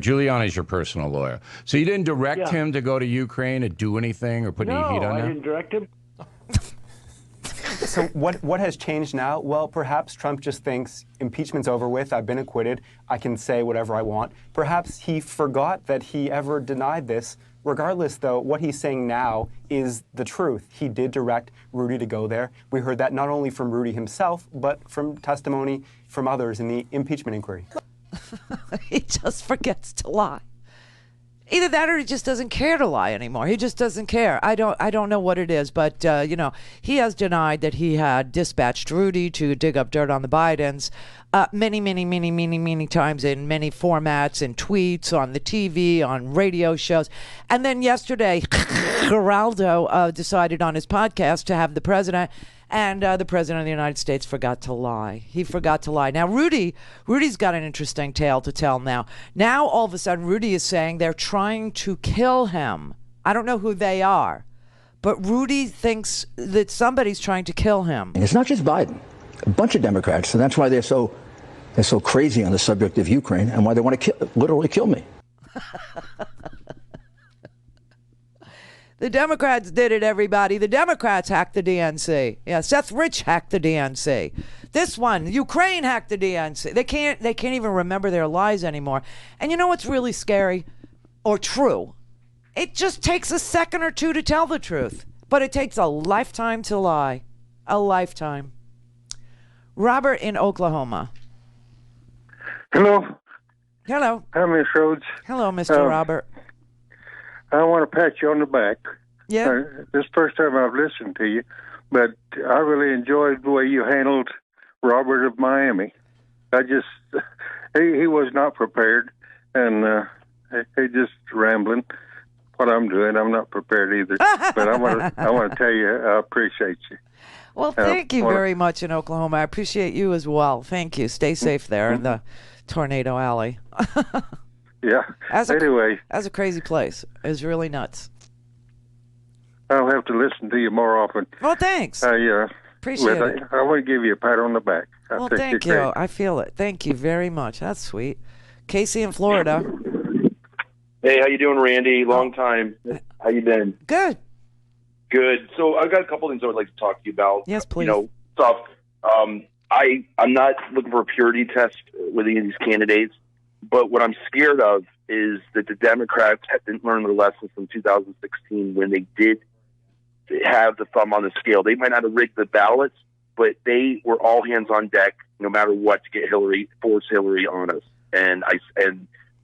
Giuliani's your personal lawyer. So you didn't direct him to go to Ukraine and do anything or put any heat on I him? didn't direct him. So what has changed now? Well, perhaps Trump just thinks impeachment's over with. I've been acquitted. I can say whatever I want. Perhaps he forgot that he ever denied this. Regardless, though, what he's saying now is the truth. He did direct Rudy to go there. We heard that not only from Rudy himself, but from testimony from others in the impeachment inquiry. He just forgets to lie. Either that or he just doesn't care to lie anymore. He just doesn't care. I don't know what it is, but he has denied that he had dispatched Rudy to dig up dirt on the Bidens many times in many formats, in tweets, on the TV, on radio shows. And then yesterday, Geraldo decided on his podcast to have the president, and the president of the United States forgot to lie. He forgot to lie. Now, Rudy's got an interesting tale to tell now. Now, all of a sudden, Rudy is saying they're trying to kill him. I don't know who they are, but Rudy thinks that somebody's trying to kill him. And it's not just Biden. A bunch of Democrats, and that's why they're so crazy on the subject of Ukraine and why they want to literally kill me. The Democrats did it, everybody. The Democrats hacked the DNC. Yeah, Seth Rich hacked the DNC. This one, Ukraine hacked the DNC. They can't even remember their lies anymore. And you know what's really scary or true? It just takes a second or two to tell the truth, but it takes a lifetime to lie. A lifetime. Robert in Oklahoma. Hello. Hello. Hi, Miss Rhodes. Hello, Mr. Robert. I want to pat you on the back. Yeah. This is the first time I've listened to you, but I really enjoyed the way you handled Robert of Miami. He was not prepared, and he just rambling. What I'm doing, I'm not prepared either. But I want to tell you, I appreciate you. Well, thank you very much in Oklahoma. I appreciate you as well. Thank you. Stay safe there in the Tornado Alley. Yeah. Anyway. That's a crazy place. It's really nuts. I'll have to listen to you more often. Well, thanks. Appreciate it. I want to give you a pat on the back. Well, thank you. I feel it. Thank you very much. That's sweet. Casey in Florida. Hey, how you doing, Randy? Long time. How you been? Good. Good. So I've got a couple things I would like to talk to you about. Yes, please. Stuff. I'm not looking for a purity test with any of these candidates, but what I'm scared of is that the Democrats didn't learn their lesson from 2016 when they did have the thumb on the scale. They might not have rigged the ballots, but they were all hands on deck, no matter what, to get force Hillary on us. And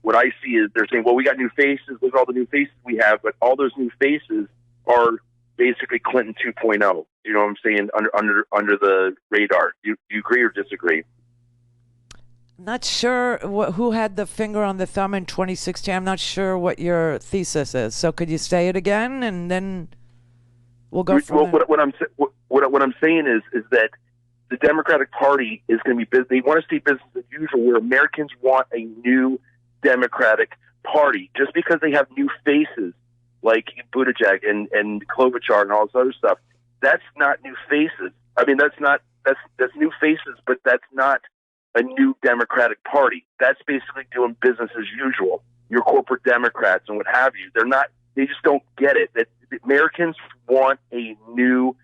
what I see is they're saying, well, we got new faces. Look at all the new faces we have, but all those new faces are basically Clinton 2.0. You know what I'm saying? Under the radar. Do you agree or disagree? Not sure who had the finger on the thumb in 2016. I'm not sure what your thesis is. So could you say it again, and then we'll go from there? What I'm saying is that the Democratic Party is going to be busy. They want to see business as usual, where Americans want a new Democratic Party. Just because they have new faces like Buttigieg and Klobuchar and all this other stuff. That's not new faces. I mean, that's new faces, but that's not a new Democratic Party. That's basically doing business as usual. Your corporate Democrats and what have you. They just don't get it. That Americans want a new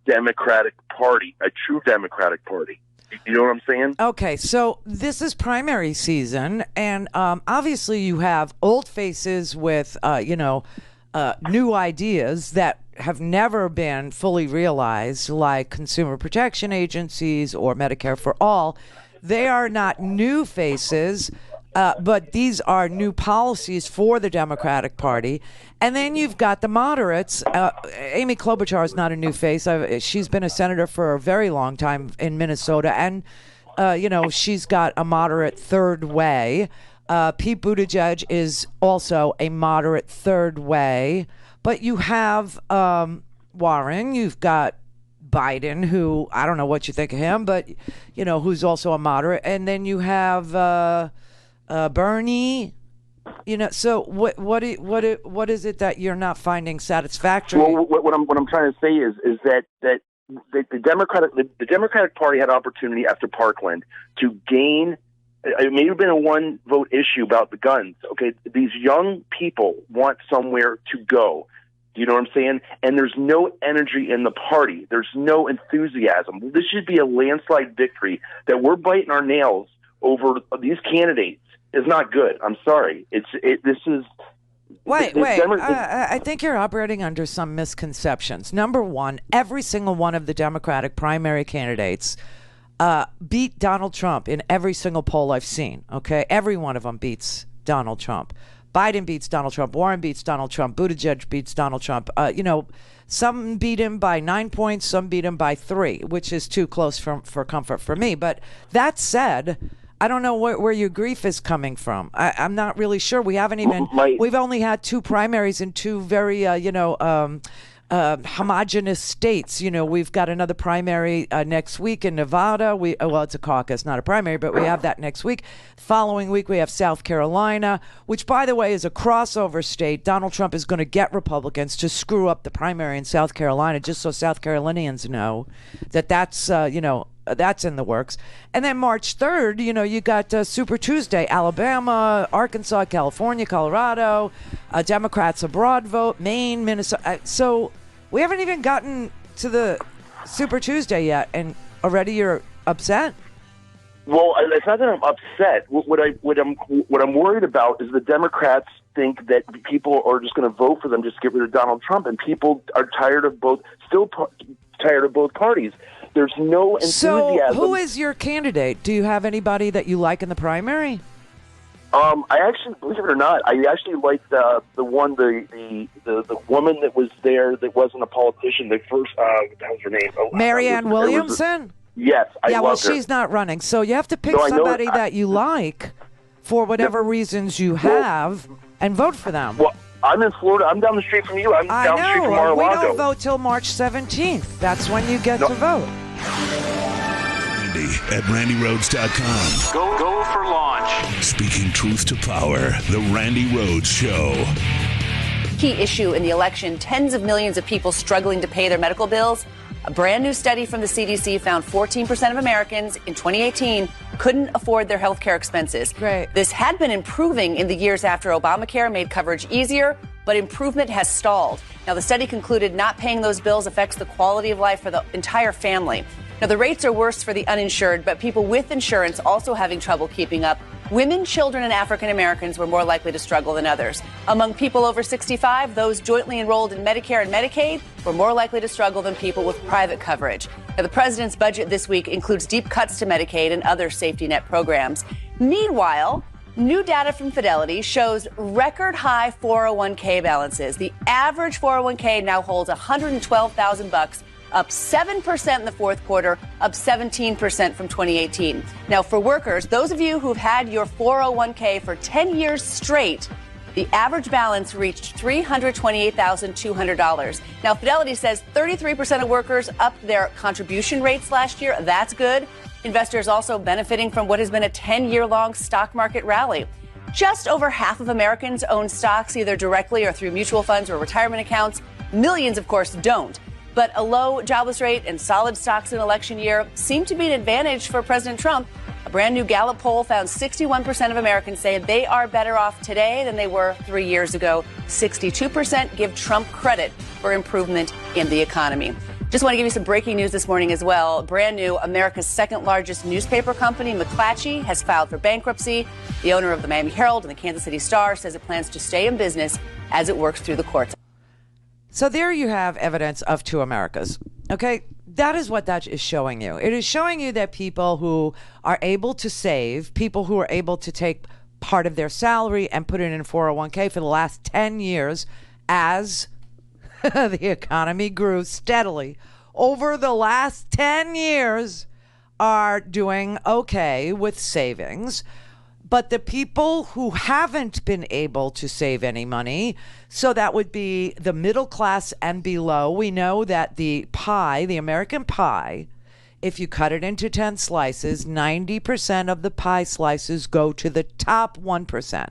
Democratic Party, a true Democratic Party. You know what I'm saying? Okay, so this is primary season, and obviously you have old faces with, new ideas that have never been fully realized, like consumer protection agencies or Medicare for All. They are not new faces, but these are new policies for the Democratic Party. And then you've got the moderates. Amy Klobuchar is not a new face. She's been a senator for a very long time in Minnesota, and she's got a moderate third way. Pete Buttigieg is also a moderate third way. But you have Warren, you've got Biden, who I don't know what you think of him, but who's also a moderate, and then you have Bernie. So what is it that you're not finding satisfactory? Well, what I'm trying to say is that the Democratic Party had opportunity after Parkland to gain. It may have been a one vote issue about the guns. Okay, these young people want somewhere to go. You know what I'm saying? And there's no energy in the party. There's no enthusiasm. This should be a landslide victory. That we're biting our nails over these candidates is not good. I'm sorry. I think you're operating under some misconceptions. Number one, every single one of the Democratic primary candidates beat Donald Trump in every single poll I've seen. Okay, every one of them beats Donald Trump. Biden beats Donald Trump. Warren beats Donald Trump. Buttigieg beats Donald Trump. Some beat him by 9 points. Some beat him by 3, which is too close for comfort for me. But that said, I don't know where your grief is coming from. I'm not really sure. We haven't even. We've only had 2 primaries in 2 very, homogenous states. We've got another primary next week in Nevada. It's a caucus, not a primary, but we have that next week. Following week, we have South Carolina, which, by the way, is a crossover state. Donald Trump is going to get Republicans to screw up the primary in South Carolina, just so South Carolinians know that's that's in the works. And then March 3rd, you got Super Tuesday, Alabama, Arkansas, California, Colorado, Democrats abroad vote, Maine, Minnesota. So we haven't even gotten to the Super Tuesday yet, and already you're upset? Well, it's not that I'm upset. What I'm worried about is the Democrats think that people are just going to vote for them just to get rid of Donald Trump, and people are tired of both parties. There's no enthusiasm. So who is your candidate? Do you have anybody that you like in the primary? I actually, believe it or not, I actually like the woman that was there that wasn't a politician. The first, what the hell's her name? Marianne Williamson? Yes, I love her. Well, she's not running, so you have to pick somebody that you like for whatever reasons you have and vote for them. Well, I'm in Florida. I'm down the street from you. I'm down the street from Mar-a-Lago. We don't vote till March 17th. That's when you get to vote. Randy at RandyRhodes.com. Go for launch. Speaking truth to power, The Randi Rhodes Show. Key issue in the election, tens of millions of people struggling to pay their medical bills. A brand new study from the CDC found 14% of Americans in 2018 couldn't afford their health care expenses. Right. This had been improving in the years after Obamacare made coverage easier, but improvement has stalled. Now, the study concluded not paying those bills affects the quality of life for the entire family. Now, the rates are worse for the uninsured, but people with insurance also having trouble keeping up. Women, children, and African Americans were more likely to struggle than others. Among people over 65, those jointly enrolled in Medicare and Medicaid were more likely to struggle than people with private coverage. Now, the president's budget this week includes deep cuts to Medicaid and other safety net programs. Meanwhile, new data from Fidelity shows record high 401k balances. The average 401k now holds $112,000. Up 7% in the fourth quarter, up 17% from 2018. Now, for workers, those of you who've had your 401k for 10 years straight, the average balance reached $328,200. Now, Fidelity says 33% of workers upped their contribution rates last year. That's good. Investors also benefiting from what has been a 10-year-long stock market rally. Just over half of Americans own stocks either directly or through mutual funds or retirement accounts. Millions, of course, don't. But a low jobless rate and solid stocks in an election year seem to be an advantage for President Trump. A brand new Gallup poll found 61% of Americans say they are better off today than they were 3 years ago. 62% give Trump credit for improvement in the economy. Just want to give you some breaking news this morning as well. Brand new, America's second largest newspaper company, McClatchy, has filed for bankruptcy. The owner of the Miami Herald and the Kansas City Star says it plans to stay in business as it works through the courts. So there you have evidence of two Americas. Okay, that is what that is showing you. It is showing you that people who are able to save, people who are able to take part of their salary and put it in 401k for the last 10 years as the economy grew steadily over the last 10 years are doing okay with savings. But the people who haven't been able to save any money, so that would be the middle class and below, we know that the pie, the American pie, if you cut it into 10 slices, 90% of the pie slices go to the top 1%.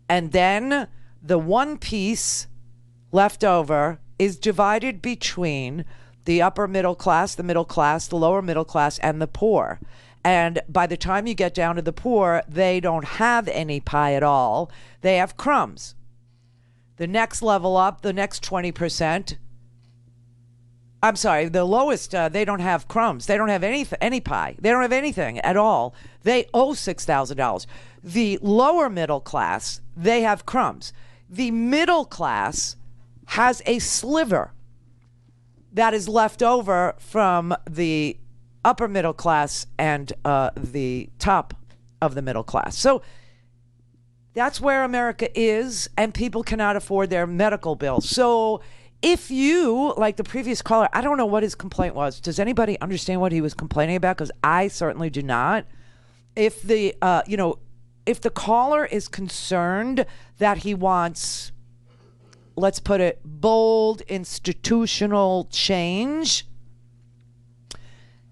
And then the one piece left over is divided between the upper middle class, the lower middle class, and the poor. And by the time you get down to the poor, they don't have any pie at all. They have crumbs. The next level up, the next 20%, I'm sorry, the lowest, they don't have crumbs. They don't have any pie. They don't have anything at all. They owe $6,000. The lower middle class, they have crumbs. The middle class has a sliver that is left over from the upper middle class and the top of the middle class. So that's where America is, and people cannot afford their medical bills. So if you, like the previous caller, I don't know what his complaint was. Does anybody understand what he was complaining about? Because I certainly do not. If the if the caller is concerned that he wants, let's put it, bold institutional change,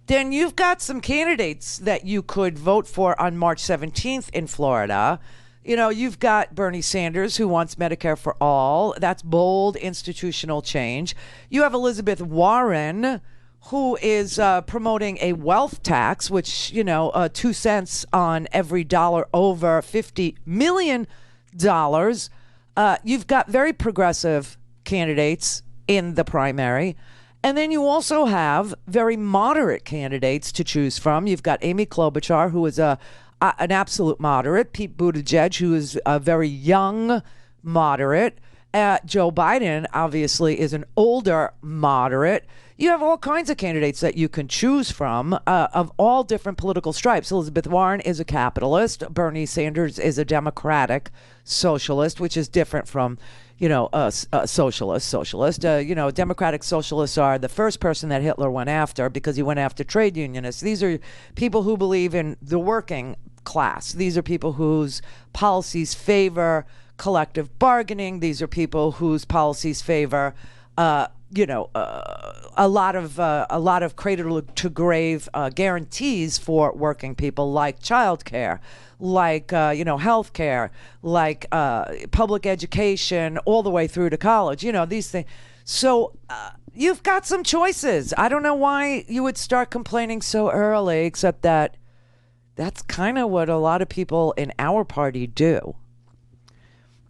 then you've got some candidates that you could vote for on March 17th in Florida. You know, you've got Bernie Sanders, who wants Medicare for all. That's bold institutional change. You have Elizabeth Warren, who is promoting a wealth tax, which, 2 cents on every dollar over $50 million. You've got very progressive candidates in the primary. And then you also have very moderate candidates to choose from. You've got Amy Klobuchar, who is an absolute moderate. Pete Buttigieg, who is a very young moderate. Joe Biden, obviously, is an older moderate. You have all kinds of candidates that you can choose from of all different political stripes. Elizabeth Warren is a capitalist. Bernie Sanders is a democratic socialist, which is different from, a socialist. Democratic socialists are the first person that Hitler went after because he went after trade unionists. These are people who believe in the working class. These are people whose policies favor collective bargaining. These are people whose policies favor, a lot of cradle to grave guarantees for working people, like childcare, like health care, like public education, all the way through to college. These things. So you've got some choices. I don't know why you would start complaining so early, except that that's kind of what a lot of people in our party do.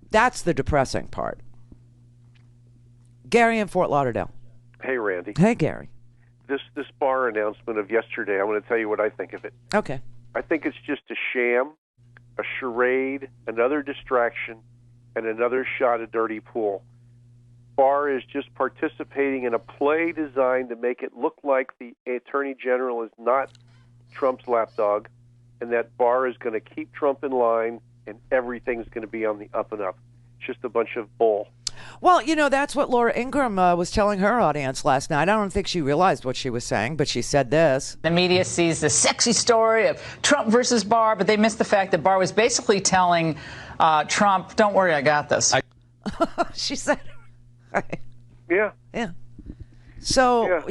That's the depressing part. Gary in Fort Lauderdale. Hey, Randy. Hey, Gary. This Barr announcement of yesterday, I want to tell you what I think of it. Okay. I think it's just a sham, a charade, another distraction, and another shot at dirty pool. Barr is just participating in a play designed to make it look like the Attorney General is not Trump's lapdog, and that Barr is going to keep Trump in line, and everything's going to be on the up and up. It's just a bunch of bull. Well, that's what Laura Ingraham was telling her audience last night. I don't think she realized what she was saying, but she said this. The media sees the sexy story of Trump versus Barr, but they missed the fact that Barr was basically telling Trump, don't worry, I got this. She said. Yeah. Yeah. So,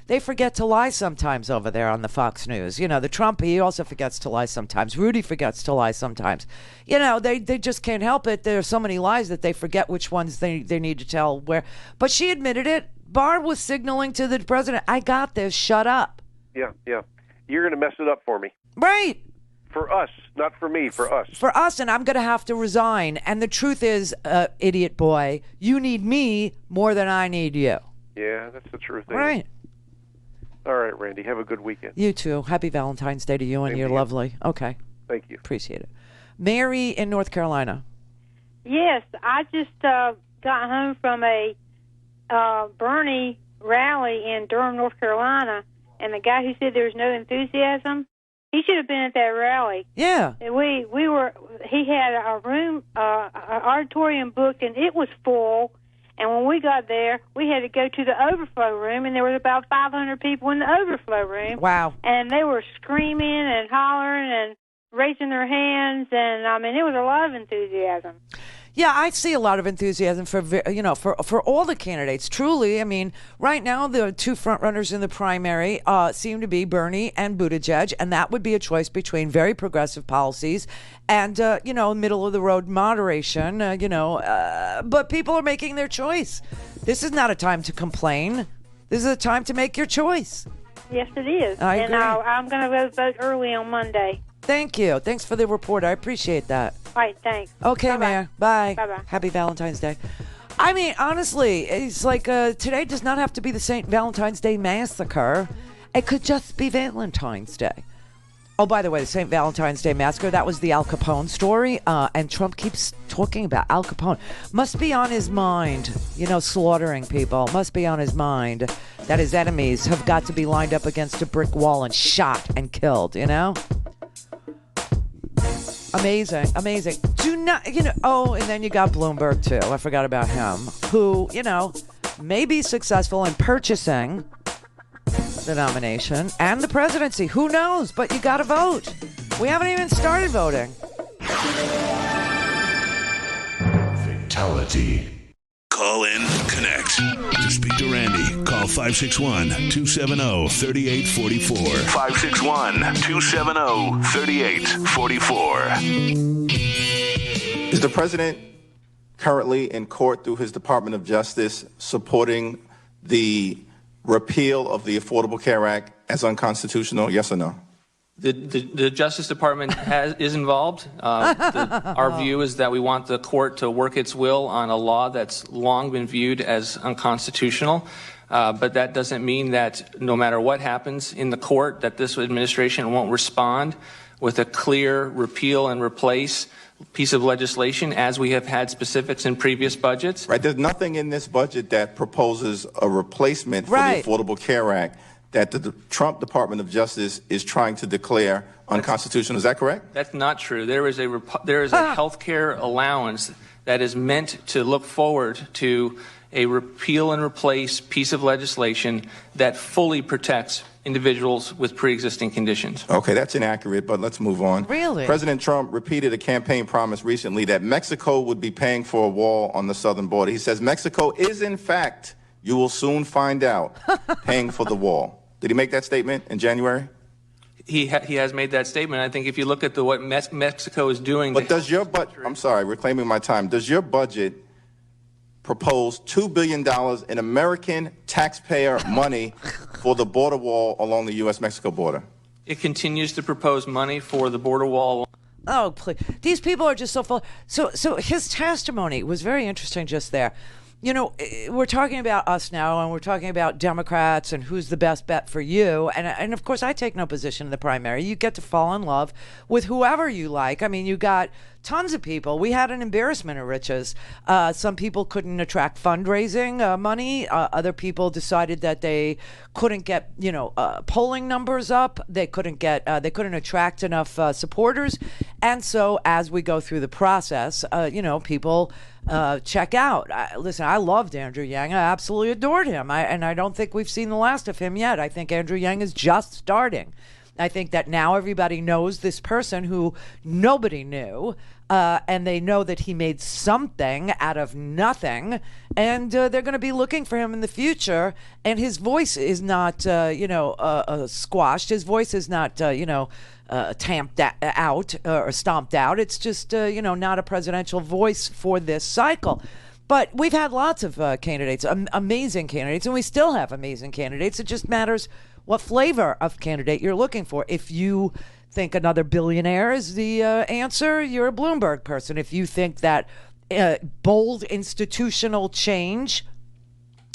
they forget to lie sometimes over there on the Fox News. The Trump, he also forgets to lie sometimes. Rudy forgets to lie sometimes. They just can't help it. There are so many lies that they forget which ones they need to tell where. But she admitted it. Barr was signaling to the president, I got this, shut up. Yeah. You're going to mess it up for me. Right. For us, not for me, for us. For us, and I'm going to have to resign. And the truth is, idiot boy, you need me more than I need you. Yeah, that's the truth. Right. All right, Randy, have a good weekend. You too. Happy Valentine's Day to you, and you're lovely. Okay. Thank you. Appreciate it. Mary in North Carolina. Yes, I just got home from a Bernie rally in Durham, North Carolina, and the guy who said there was no enthusiasm, he should have been at that rally. Yeah. We were. He had a room, an auditorium booked, and it was full. And when we got there, we had to go to the overflow room, and there was about 500 people in the overflow room. Wow. And they were screaming and hollering and raising their hands, and it was a lot of enthusiasm. Yeah, I see a lot of enthusiasm for all the candidates. Truly, right now the two front runners in the primary seem to be Bernie and Buttigieg, and that would be a choice between very progressive policies and middle of the road moderation. But people are making their choice. This is not a time to complain. This is a time to make your choice. Yes, it is. I agree. And I'm going to go vote early on Monday. Thank you. Thanks for the report. I appreciate that. All right, thanks. Okay, Bye-bye. Mayor. Bye. Bye-bye. Happy Valentine's Day. Honestly, it's like today does not have to be the St. Valentine's Day massacre. It could just be Valentine's Day. Oh, by the way, the St. Valentine's Day massacre, that was the Al Capone story, and Trump keeps talking about Al Capone. Must be on his mind, slaughtering people. Must be on his mind that his enemies have got to be lined up against a brick wall and shot and killed, Amazing. Do not, and then you got Bloomberg, too. I forgot about him, who, may be successful in purchasing the nomination and the presidency. Who knows? But you got to vote. We haven't even started voting. Fatality. Call in, connect. To speak to Randy, call 561-270-3844. 561-270-3844. Is the president currently in court through his Department of Justice supporting the repeal of the Affordable Care Act as unconstitutional? Yes or no? The Justice Department is involved. Our view is that we want the court to work its will on a law that's long been viewed as unconstitutional. But that doesn't mean that no matter what happens in the court, that this administration won't respond with a clear repeal and replace piece of legislation, as we have had specifics in previous budgets. Right. There's nothing in this budget that proposes a replacement for the Affordable Care Act that the Trump Department of Justice is trying to declare unconstitutional. Is that correct? That's not true. There is a health care allowance that is meant to look forward to a repeal and replace piece of legislation that fully protects individuals with pre-existing conditions. Okay, that's inaccurate, but let's move on. Really? President Trump repeated a campaign promise recently that Mexico would be paying for a wall on the southern border. He says Mexico is, in fact, you will soon find out, paying for the wall. Did he make that statement in January? He has made that statement. I think if you look at what Mexico is doing... But does your budget... I'm sorry, reclaiming my time. Does your budget propose $2 billion in American taxpayer money for the border wall along the U.S.-Mexico border? It continues to propose money for the border wall. Oh, please. These people are just so full. So his testimony was very interesting just there. We're talking about us now, and we're talking about Democrats and who's the best bet for you. And of course, I take no position in the primary. You get to fall in love with whoever you like. You got tons of people. We had an embarrassment of riches. Some people couldn't attract fundraising money. Other people decided that they couldn't get, polling numbers up. They couldn't attract enough supporters. And so as we go through the process, people check out. Listen, I loved Andrew Yang. I absolutely adored him. And I don't think we've seen the last of him yet. I think Andrew Yang is just starting. I think that now everybody knows this person who nobody knew, and they know that he made something out of nothing, and they're going to be looking for him in the future. And his voice is not, squashed. His voice is not, tamped out or stomped out. It's just, not a presidential voice for this cycle. But we've had lots of candidates, amazing candidates, and we still have amazing candidates. It just matters what flavor of candidate you're looking for. If you think another billionaire is the answer, you're a Bloomberg person. If you think that bold institutional change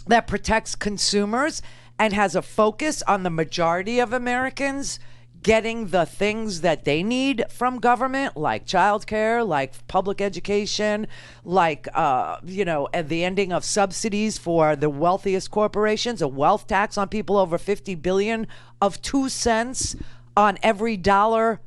that protects consumers and has a focus on the majority of Americans getting the things that they need from government, like childcare, like public education, like, the ending of subsidies for the wealthiest corporations, a wealth tax on people over $50 billion of 2 cents on every dollar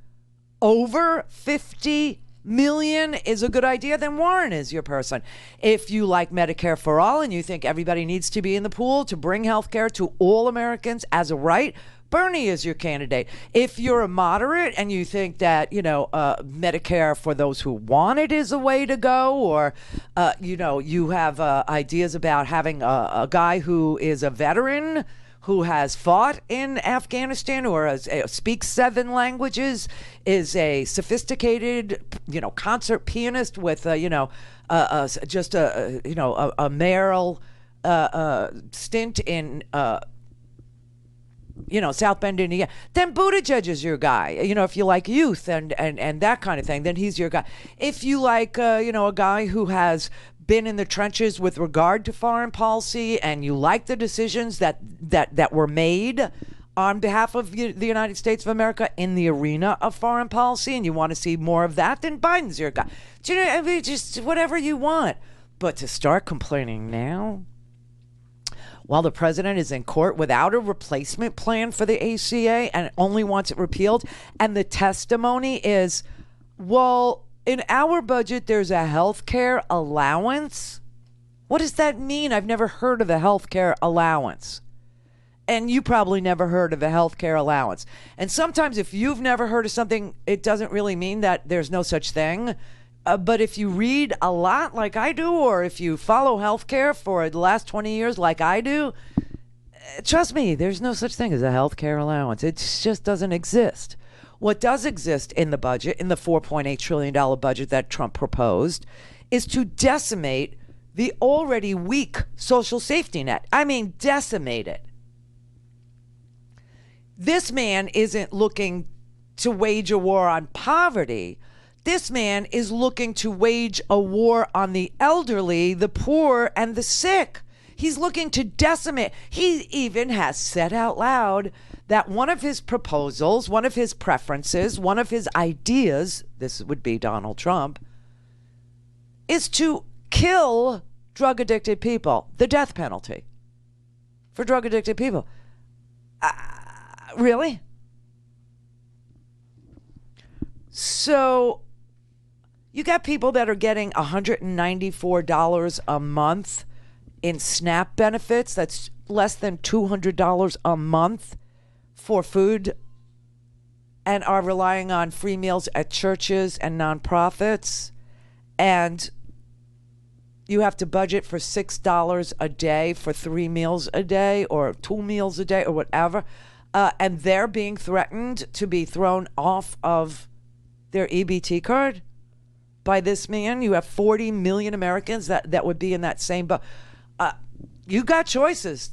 over $50 million is a good idea, then Warren is your person. If you like Medicare for all and you think everybody needs to be in the pool to bring health care to all Americans as a right, Bernie is your candidate. If you're a moderate and you think that, Medicare for those who want it is a way to go, or, you have ideas about having a guy who is a veteran who has fought in Afghanistan or speaks 7 languages, is a sophisticated, concert pianist with, just a mayoral stint in South Bend, Indiana, then Buttigieg is your guy. If you like youth and that kind of thing, then he's your guy. If you like, a guy who has been in the trenches with regard to foreign policy and you like the decisions that were made on behalf of the United States of America in the arena of foreign policy and you want to see more of that, then Biden's your guy. Just whatever you want. But to start complaining now, while the president is in court without a replacement plan for the ACA and only wants it repealed, and the testimony is, well, in our budget, there's a health care allowance. What does that mean? I've never heard of a health care allowance. And you probably never heard of a health care allowance. And sometimes if you've never heard of something, it doesn't really mean that there's no such thing. But if you read a lot like I do, or if you follow healthcare for the last 20 years like I do, trust me, there's no such thing as a healthcare allowance. It just doesn't exist. What does exist in the budget, in the $4.8 trillion budget that Trump proposed, is to decimate the already weak social safety net. I mean, decimate it. This man isn't looking to wage a war on poverty. This man is looking to wage a war on the elderly, the poor, and the sick. He's looking to decimate. He even has said out loud that one of his proposals, one of his preferences, one of his ideas, this would be Donald Trump, is to kill drug-addicted people, the death penalty for drug-addicted people. Really? So you got people that are getting $194 a month in SNAP benefits. That's less than $200 a month for food, and are relying on free meals at churches and nonprofits. And you have to budget for $6 a day for 3 meals a day or 2 meals a day or whatever. And they're being threatened to be thrown off of their EBT card by this man. You have 40 million Americans that would be in that same boat. You got choices.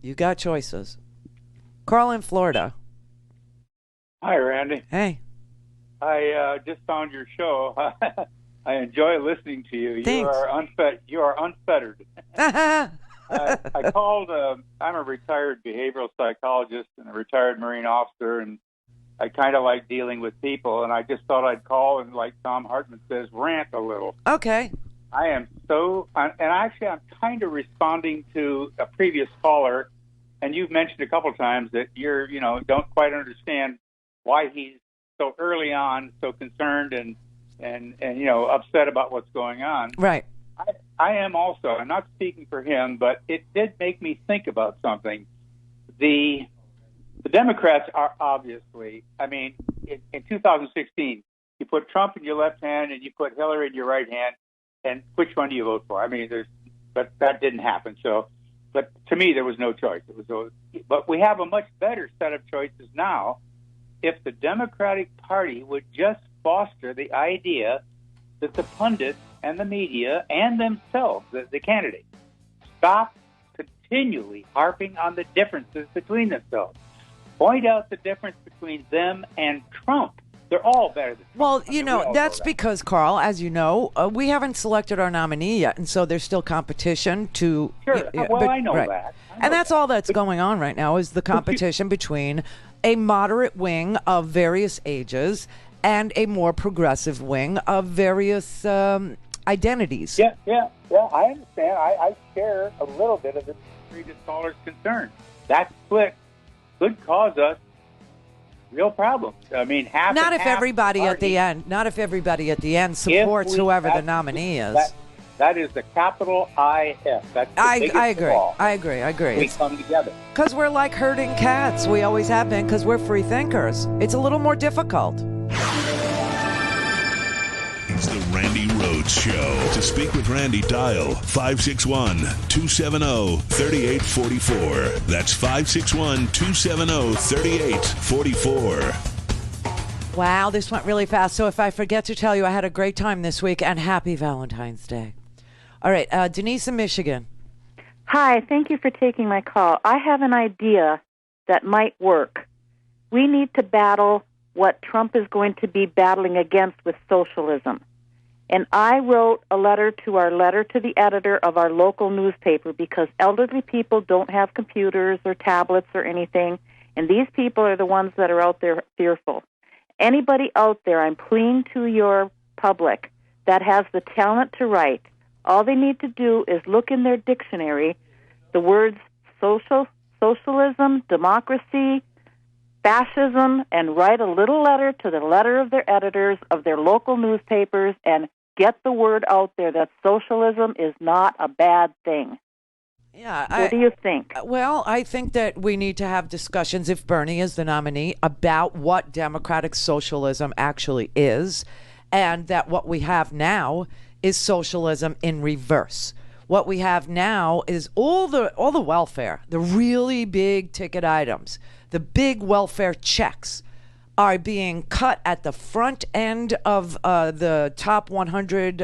You got choices. Carl in Florida. Hi, Randy. Hey. I just found your show. I enjoy listening to you. Thanks. You are unfettered. I called. I'm a retired behavioral psychologist and a retired Marine officer, and I kind of like dealing with people. And I just thought I'd call and, like Tom Hartman says, rant a little. Okay. I am and actually I'm kind of responding to a previous caller, and you've mentioned a couple of times that you're, don't quite understand why he's so early on so concerned and upset about what's going on. Right. I am also. I'm not speaking for him, but it did make me think about something. The Democrats are obviously, I mean, in 2016, you put Trump in your left hand and you put Hillary in your right hand, and which one do you vote for? I mean, but that didn't happen. So, but to me, there was no choice. But we have a much better set of choices now if the Democratic Party would just foster the idea that the pundits and the media and themselves, the candidates, stop continually harping on the differences between themselves. Point out the difference between them and Trump. They're all better than Trump. Well, you know, that's because, Carl, as you know, we haven't selected our nominee yet, and so there's still competition to... Sure. Well, I know that. And that's all that's going on right now is the competition between a moderate wing of various ages and a more progressive wing of various identities. Yeah, I understand. I share a little bit of the previous caller's concern. That split could cause us real problems. I mean, not if everybody at the end supports whoever the nominee is. That is the capital IF. That's the I agree. Wall. I agree. We come together. Because we're like herding cats. We always have been because we're free thinkers. It's a little more difficult. It's the Randi Rhodes Show. To speak with Randi, dial 561-270-3844. That's 561-270-3844. Wow, this went really fast. So if I forget to tell you, I had a great time this week, and happy Valentine's Day. All right, Denise in Michigan. Hi, thank you for taking my call. I have an idea that might work. We need to battle what Trump is going to be battling against with socialism. And I wrote a letter to the editor of our local newspaper because elderly people don't have computers or tablets or anything, and these people are the ones that are out there fearful. Anybody out there, I'm pleading to your public, that has the talent to write, all they need to do is look in their dictionary the words socialism, democracy, fascism, and write a little letter to the letter of their editors of their local newspapers and get the word out there that socialism is not a bad thing. Yeah, what do you think? Well, I think that we need to have discussions, if Bernie is the nominee, about what democratic socialism actually is, and that what we have now is socialism in reverse. What we have now is all the welfare, the really big ticket items, the big welfare checks are being cut at the front end of the top 100,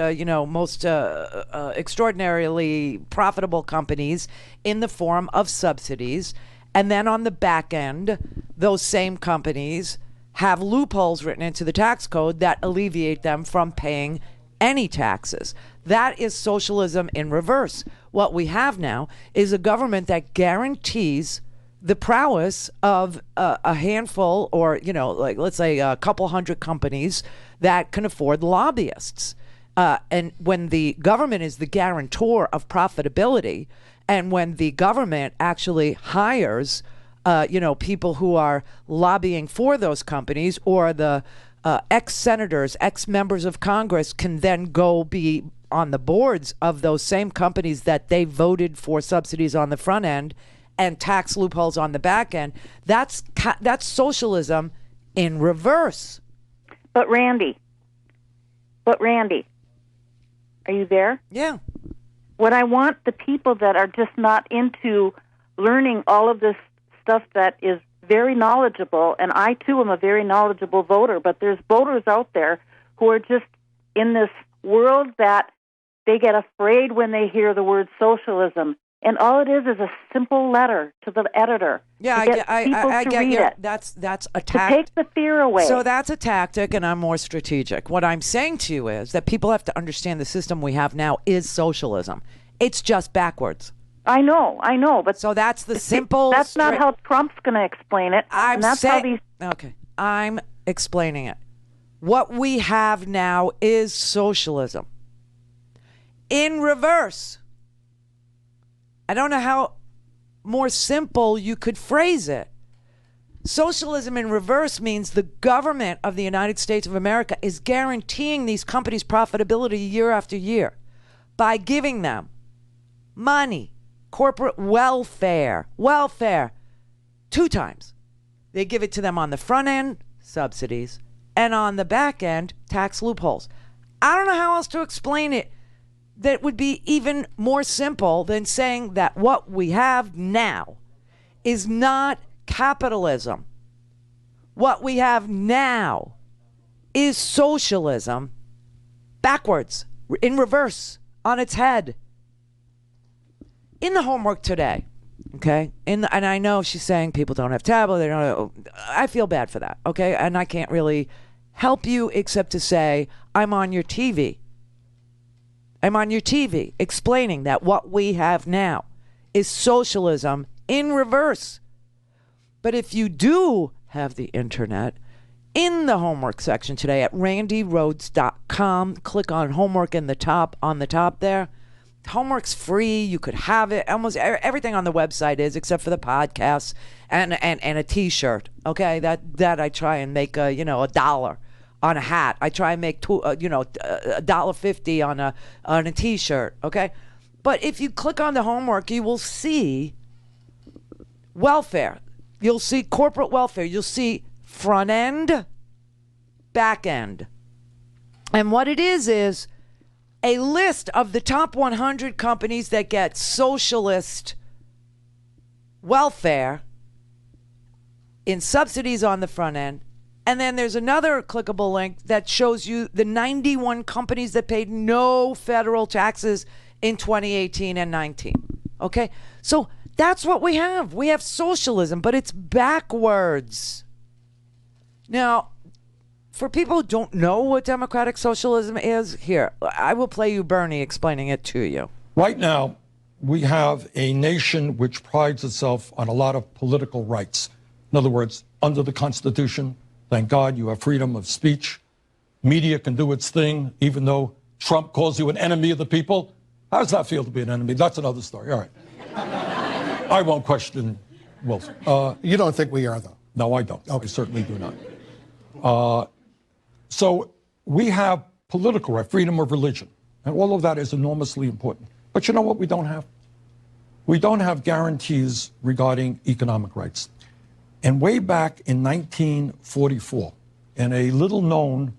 most extraordinarily profitable companies in the form of subsidies. And then on the back end, those same companies have loopholes written into the tax code that alleviate them from paying any taxes. That is socialism in reverse. What we have now is a government that guarantees the prowess of a handful or, like let's say a couple hundred companies that can afford lobbyists. And when the government is the guarantor of profitability, and when the government actually hires, people who are lobbying for those companies, or the ex-senators, ex-members of Congress can then go be on the boards of those same companies that they voted for subsidies on the front end and tax loopholes on the back end. That's socialism in reverse. But Randi, are you there? Yeah. What I want the people that are just not into learning all of this stuff that is very knowledgeable, and I too am a very knowledgeable voter, but there's voters out there who are just in this world that they get afraid when they hear the word socialism. And all it is a simple letter to the editor. Yeah, I get it. That's a tactic. To take the fear away. So that's a tactic, and I'm more strategic. What I'm saying to you is that people have to understand the system we have now is socialism. It's just backwards. I know, but so that's the simple. That's not how Trump's going to explain it. Okay, I'm explaining it. What we have now is socialism in reverse. I don't know how more simple you could phrase it. Socialism in reverse means the government of the United States of America is guaranteeing these companies profitability year after year by giving them money, corporate welfare 2 times, They give it to them on the front end, subsidies, and on the back end, tax loopholes. I don't know how else to explain it that would be even more simple than saying that what we have now is not capitalism. What we have now is socialism backwards, in reverse, on its head. In the homework today, okay, and I know she's saying people don't have tablets, they don't have, I feel bad for that, okay, and I can't really help you except to say I'm on your TV. I'm on your TV explaining that what we have now is socialism in reverse. But if you do have the internet, in the homework section today at randirhodes.com, click on homework on the top there. Homework's free. You could have it. Almost everything on the website is, except for the podcasts and a T-shirt. Okay, that I try and make $1 on a hat. I try and make $1.50 on a T-shirt. Okay, but if you click on the homework, you will see welfare. You'll see corporate welfare. You'll see front end, back end, and what it is a list of the top 100 companies that get socialist welfare in subsidies on the front end. And then there's another clickable link that shows you the 91 companies that paid no federal taxes in 2018 and 19. Okay? So that's what we have. We have socialism, but it's backwards. Now, for people who don't know what democratic socialism is, here, I will play you Bernie explaining it to you. Right now, we have a nation which prides itself on a lot of political rights. In other words, under the Constitution, thank God you have freedom of speech. Media can do its thing, even though Trump calls you an enemy of the people. How does that feel to be an enemy? That's another story. All right. I won't question Wilson. You don't think we are, though? No, I don't. Okay. I certainly do not. So we have political right, freedom of religion, and all of that is enormously important. But you know what we don't have? We don't have guarantees regarding economic rights. And way back in 1944, in a little known,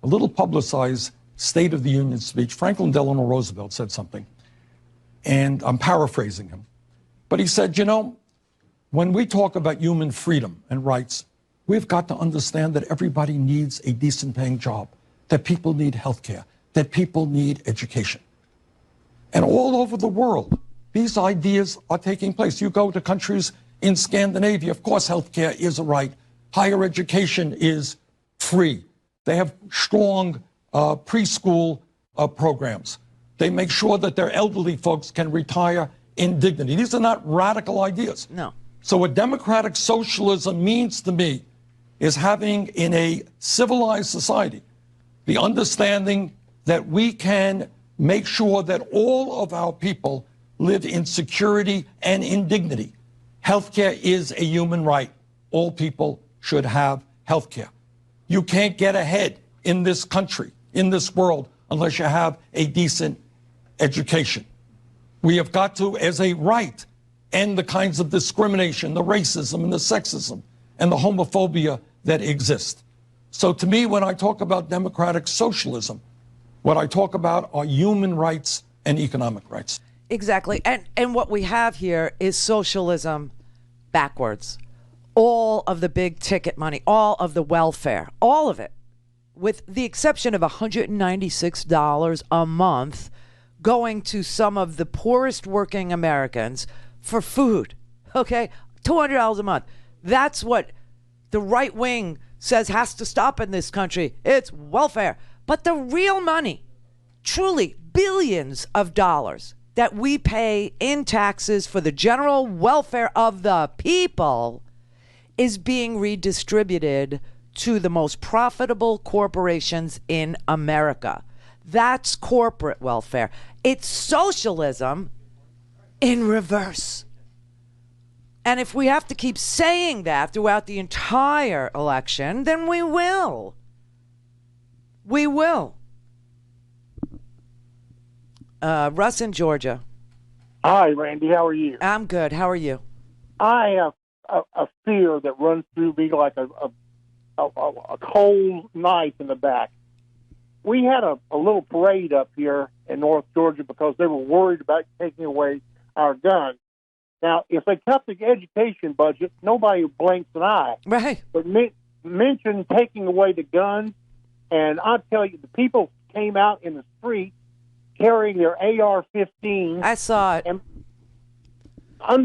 a little publicized State of the Union speech, Franklin Delano Roosevelt said something, and I'm paraphrasing him, but he said, you know, when we talk about human freedom and rights, we've got to understand that everybody needs a decent paying job, that people need health care, that people need education. And all over the world, these ideas are taking place. You go to countries in Scandinavia, of course, health care is a right. Higher education is free. They have strong preschool programs. They make sure that their elderly folks can retire in dignity. These are not radical ideas. No. So what democratic socialism means to me is having in a civilized society the understanding that we can make sure that all of our people live in security and in dignity. Healthcare is a human right. All people should have healthcare. You can't get ahead in this country, in this world, unless you have a decent education. We have got to, as a right, end the kinds of discrimination, the racism and the sexism and the homophobia that exist. So to me, when I talk about democratic socialism, what I talk about are human rights and economic rights. Exactly. And what we have here is socialism backwards. All of the big ticket money, all of the welfare, all of it, with the exception of $196 a month going to some of the poorest working Americans for food. Okay? $200 a month. That's what the right wing says has to stop in this country. It's welfare. But the real money, truly billions of dollars that we pay in taxes for the general welfare of the people, is being redistributed to the most profitable corporations in America. That's corporate welfare. It's socialism in reverse. And if we have to keep saying that throughout the entire election, then we will. We will. Russ in Georgia. Hi, Randy. How are you? I'm good. How are you? I a fear that runs through me like a cold knife in the back. We had a little parade up here in North Georgia because they were worried about taking away our guns. Now, if they cut the education budget, nobody blinks an eye. Right. But mention taking away the guns, and I'll tell you, the people came out in the street carrying their AR-15s. I saw it. And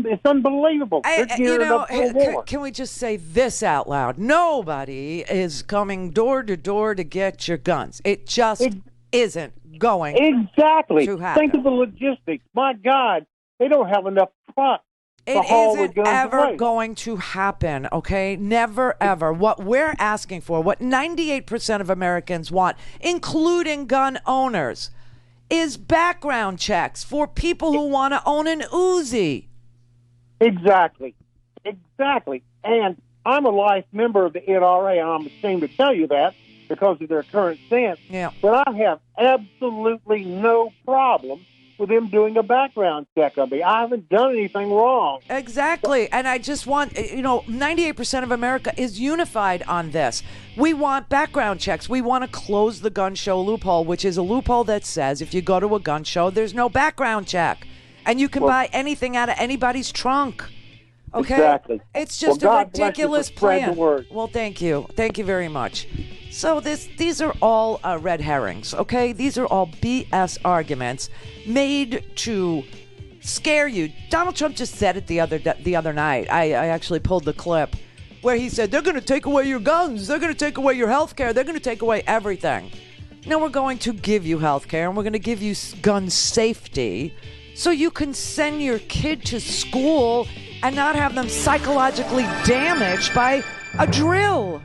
it's unbelievable. Can we just say this out loud? Nobody is coming door to door to get your guns. It just isn't going to happen. Think of the logistics. My God, they don't have enough trucks. It isn't ever going to happen, okay? Never, ever. What we're asking for, what 98% of Americans want, including gun owners, is background checks for people who want to own an Uzi. Exactly. And I'm a life member of the NRA, and I'm ashamed to tell you that because of their current stance. Yeah. But I have absolutely no problem with them doing a background check on me. I haven't done anything wrong. Exactly. And I just want, 98% of America is unified on this. We want background checks. We want to close the gun show loophole, which is a loophole that says if you go to a gun show, there's no background check. And you can buy anything out of anybody's trunk. Okay? Exactly. It's just a ridiculous plan. Well, thank you. Thank you very much. So these are all red herrings, okay? These are all BS arguments made to scare you. Donald Trump just said it the other night. I actually pulled the clip where he said, they're going to take away your guns. They're going to take away your health care. They're going to take away everything. Now we're going to give you health care, and we're going to give you gun safety so you can send your kid to school and not have them psychologically damaged by a drill.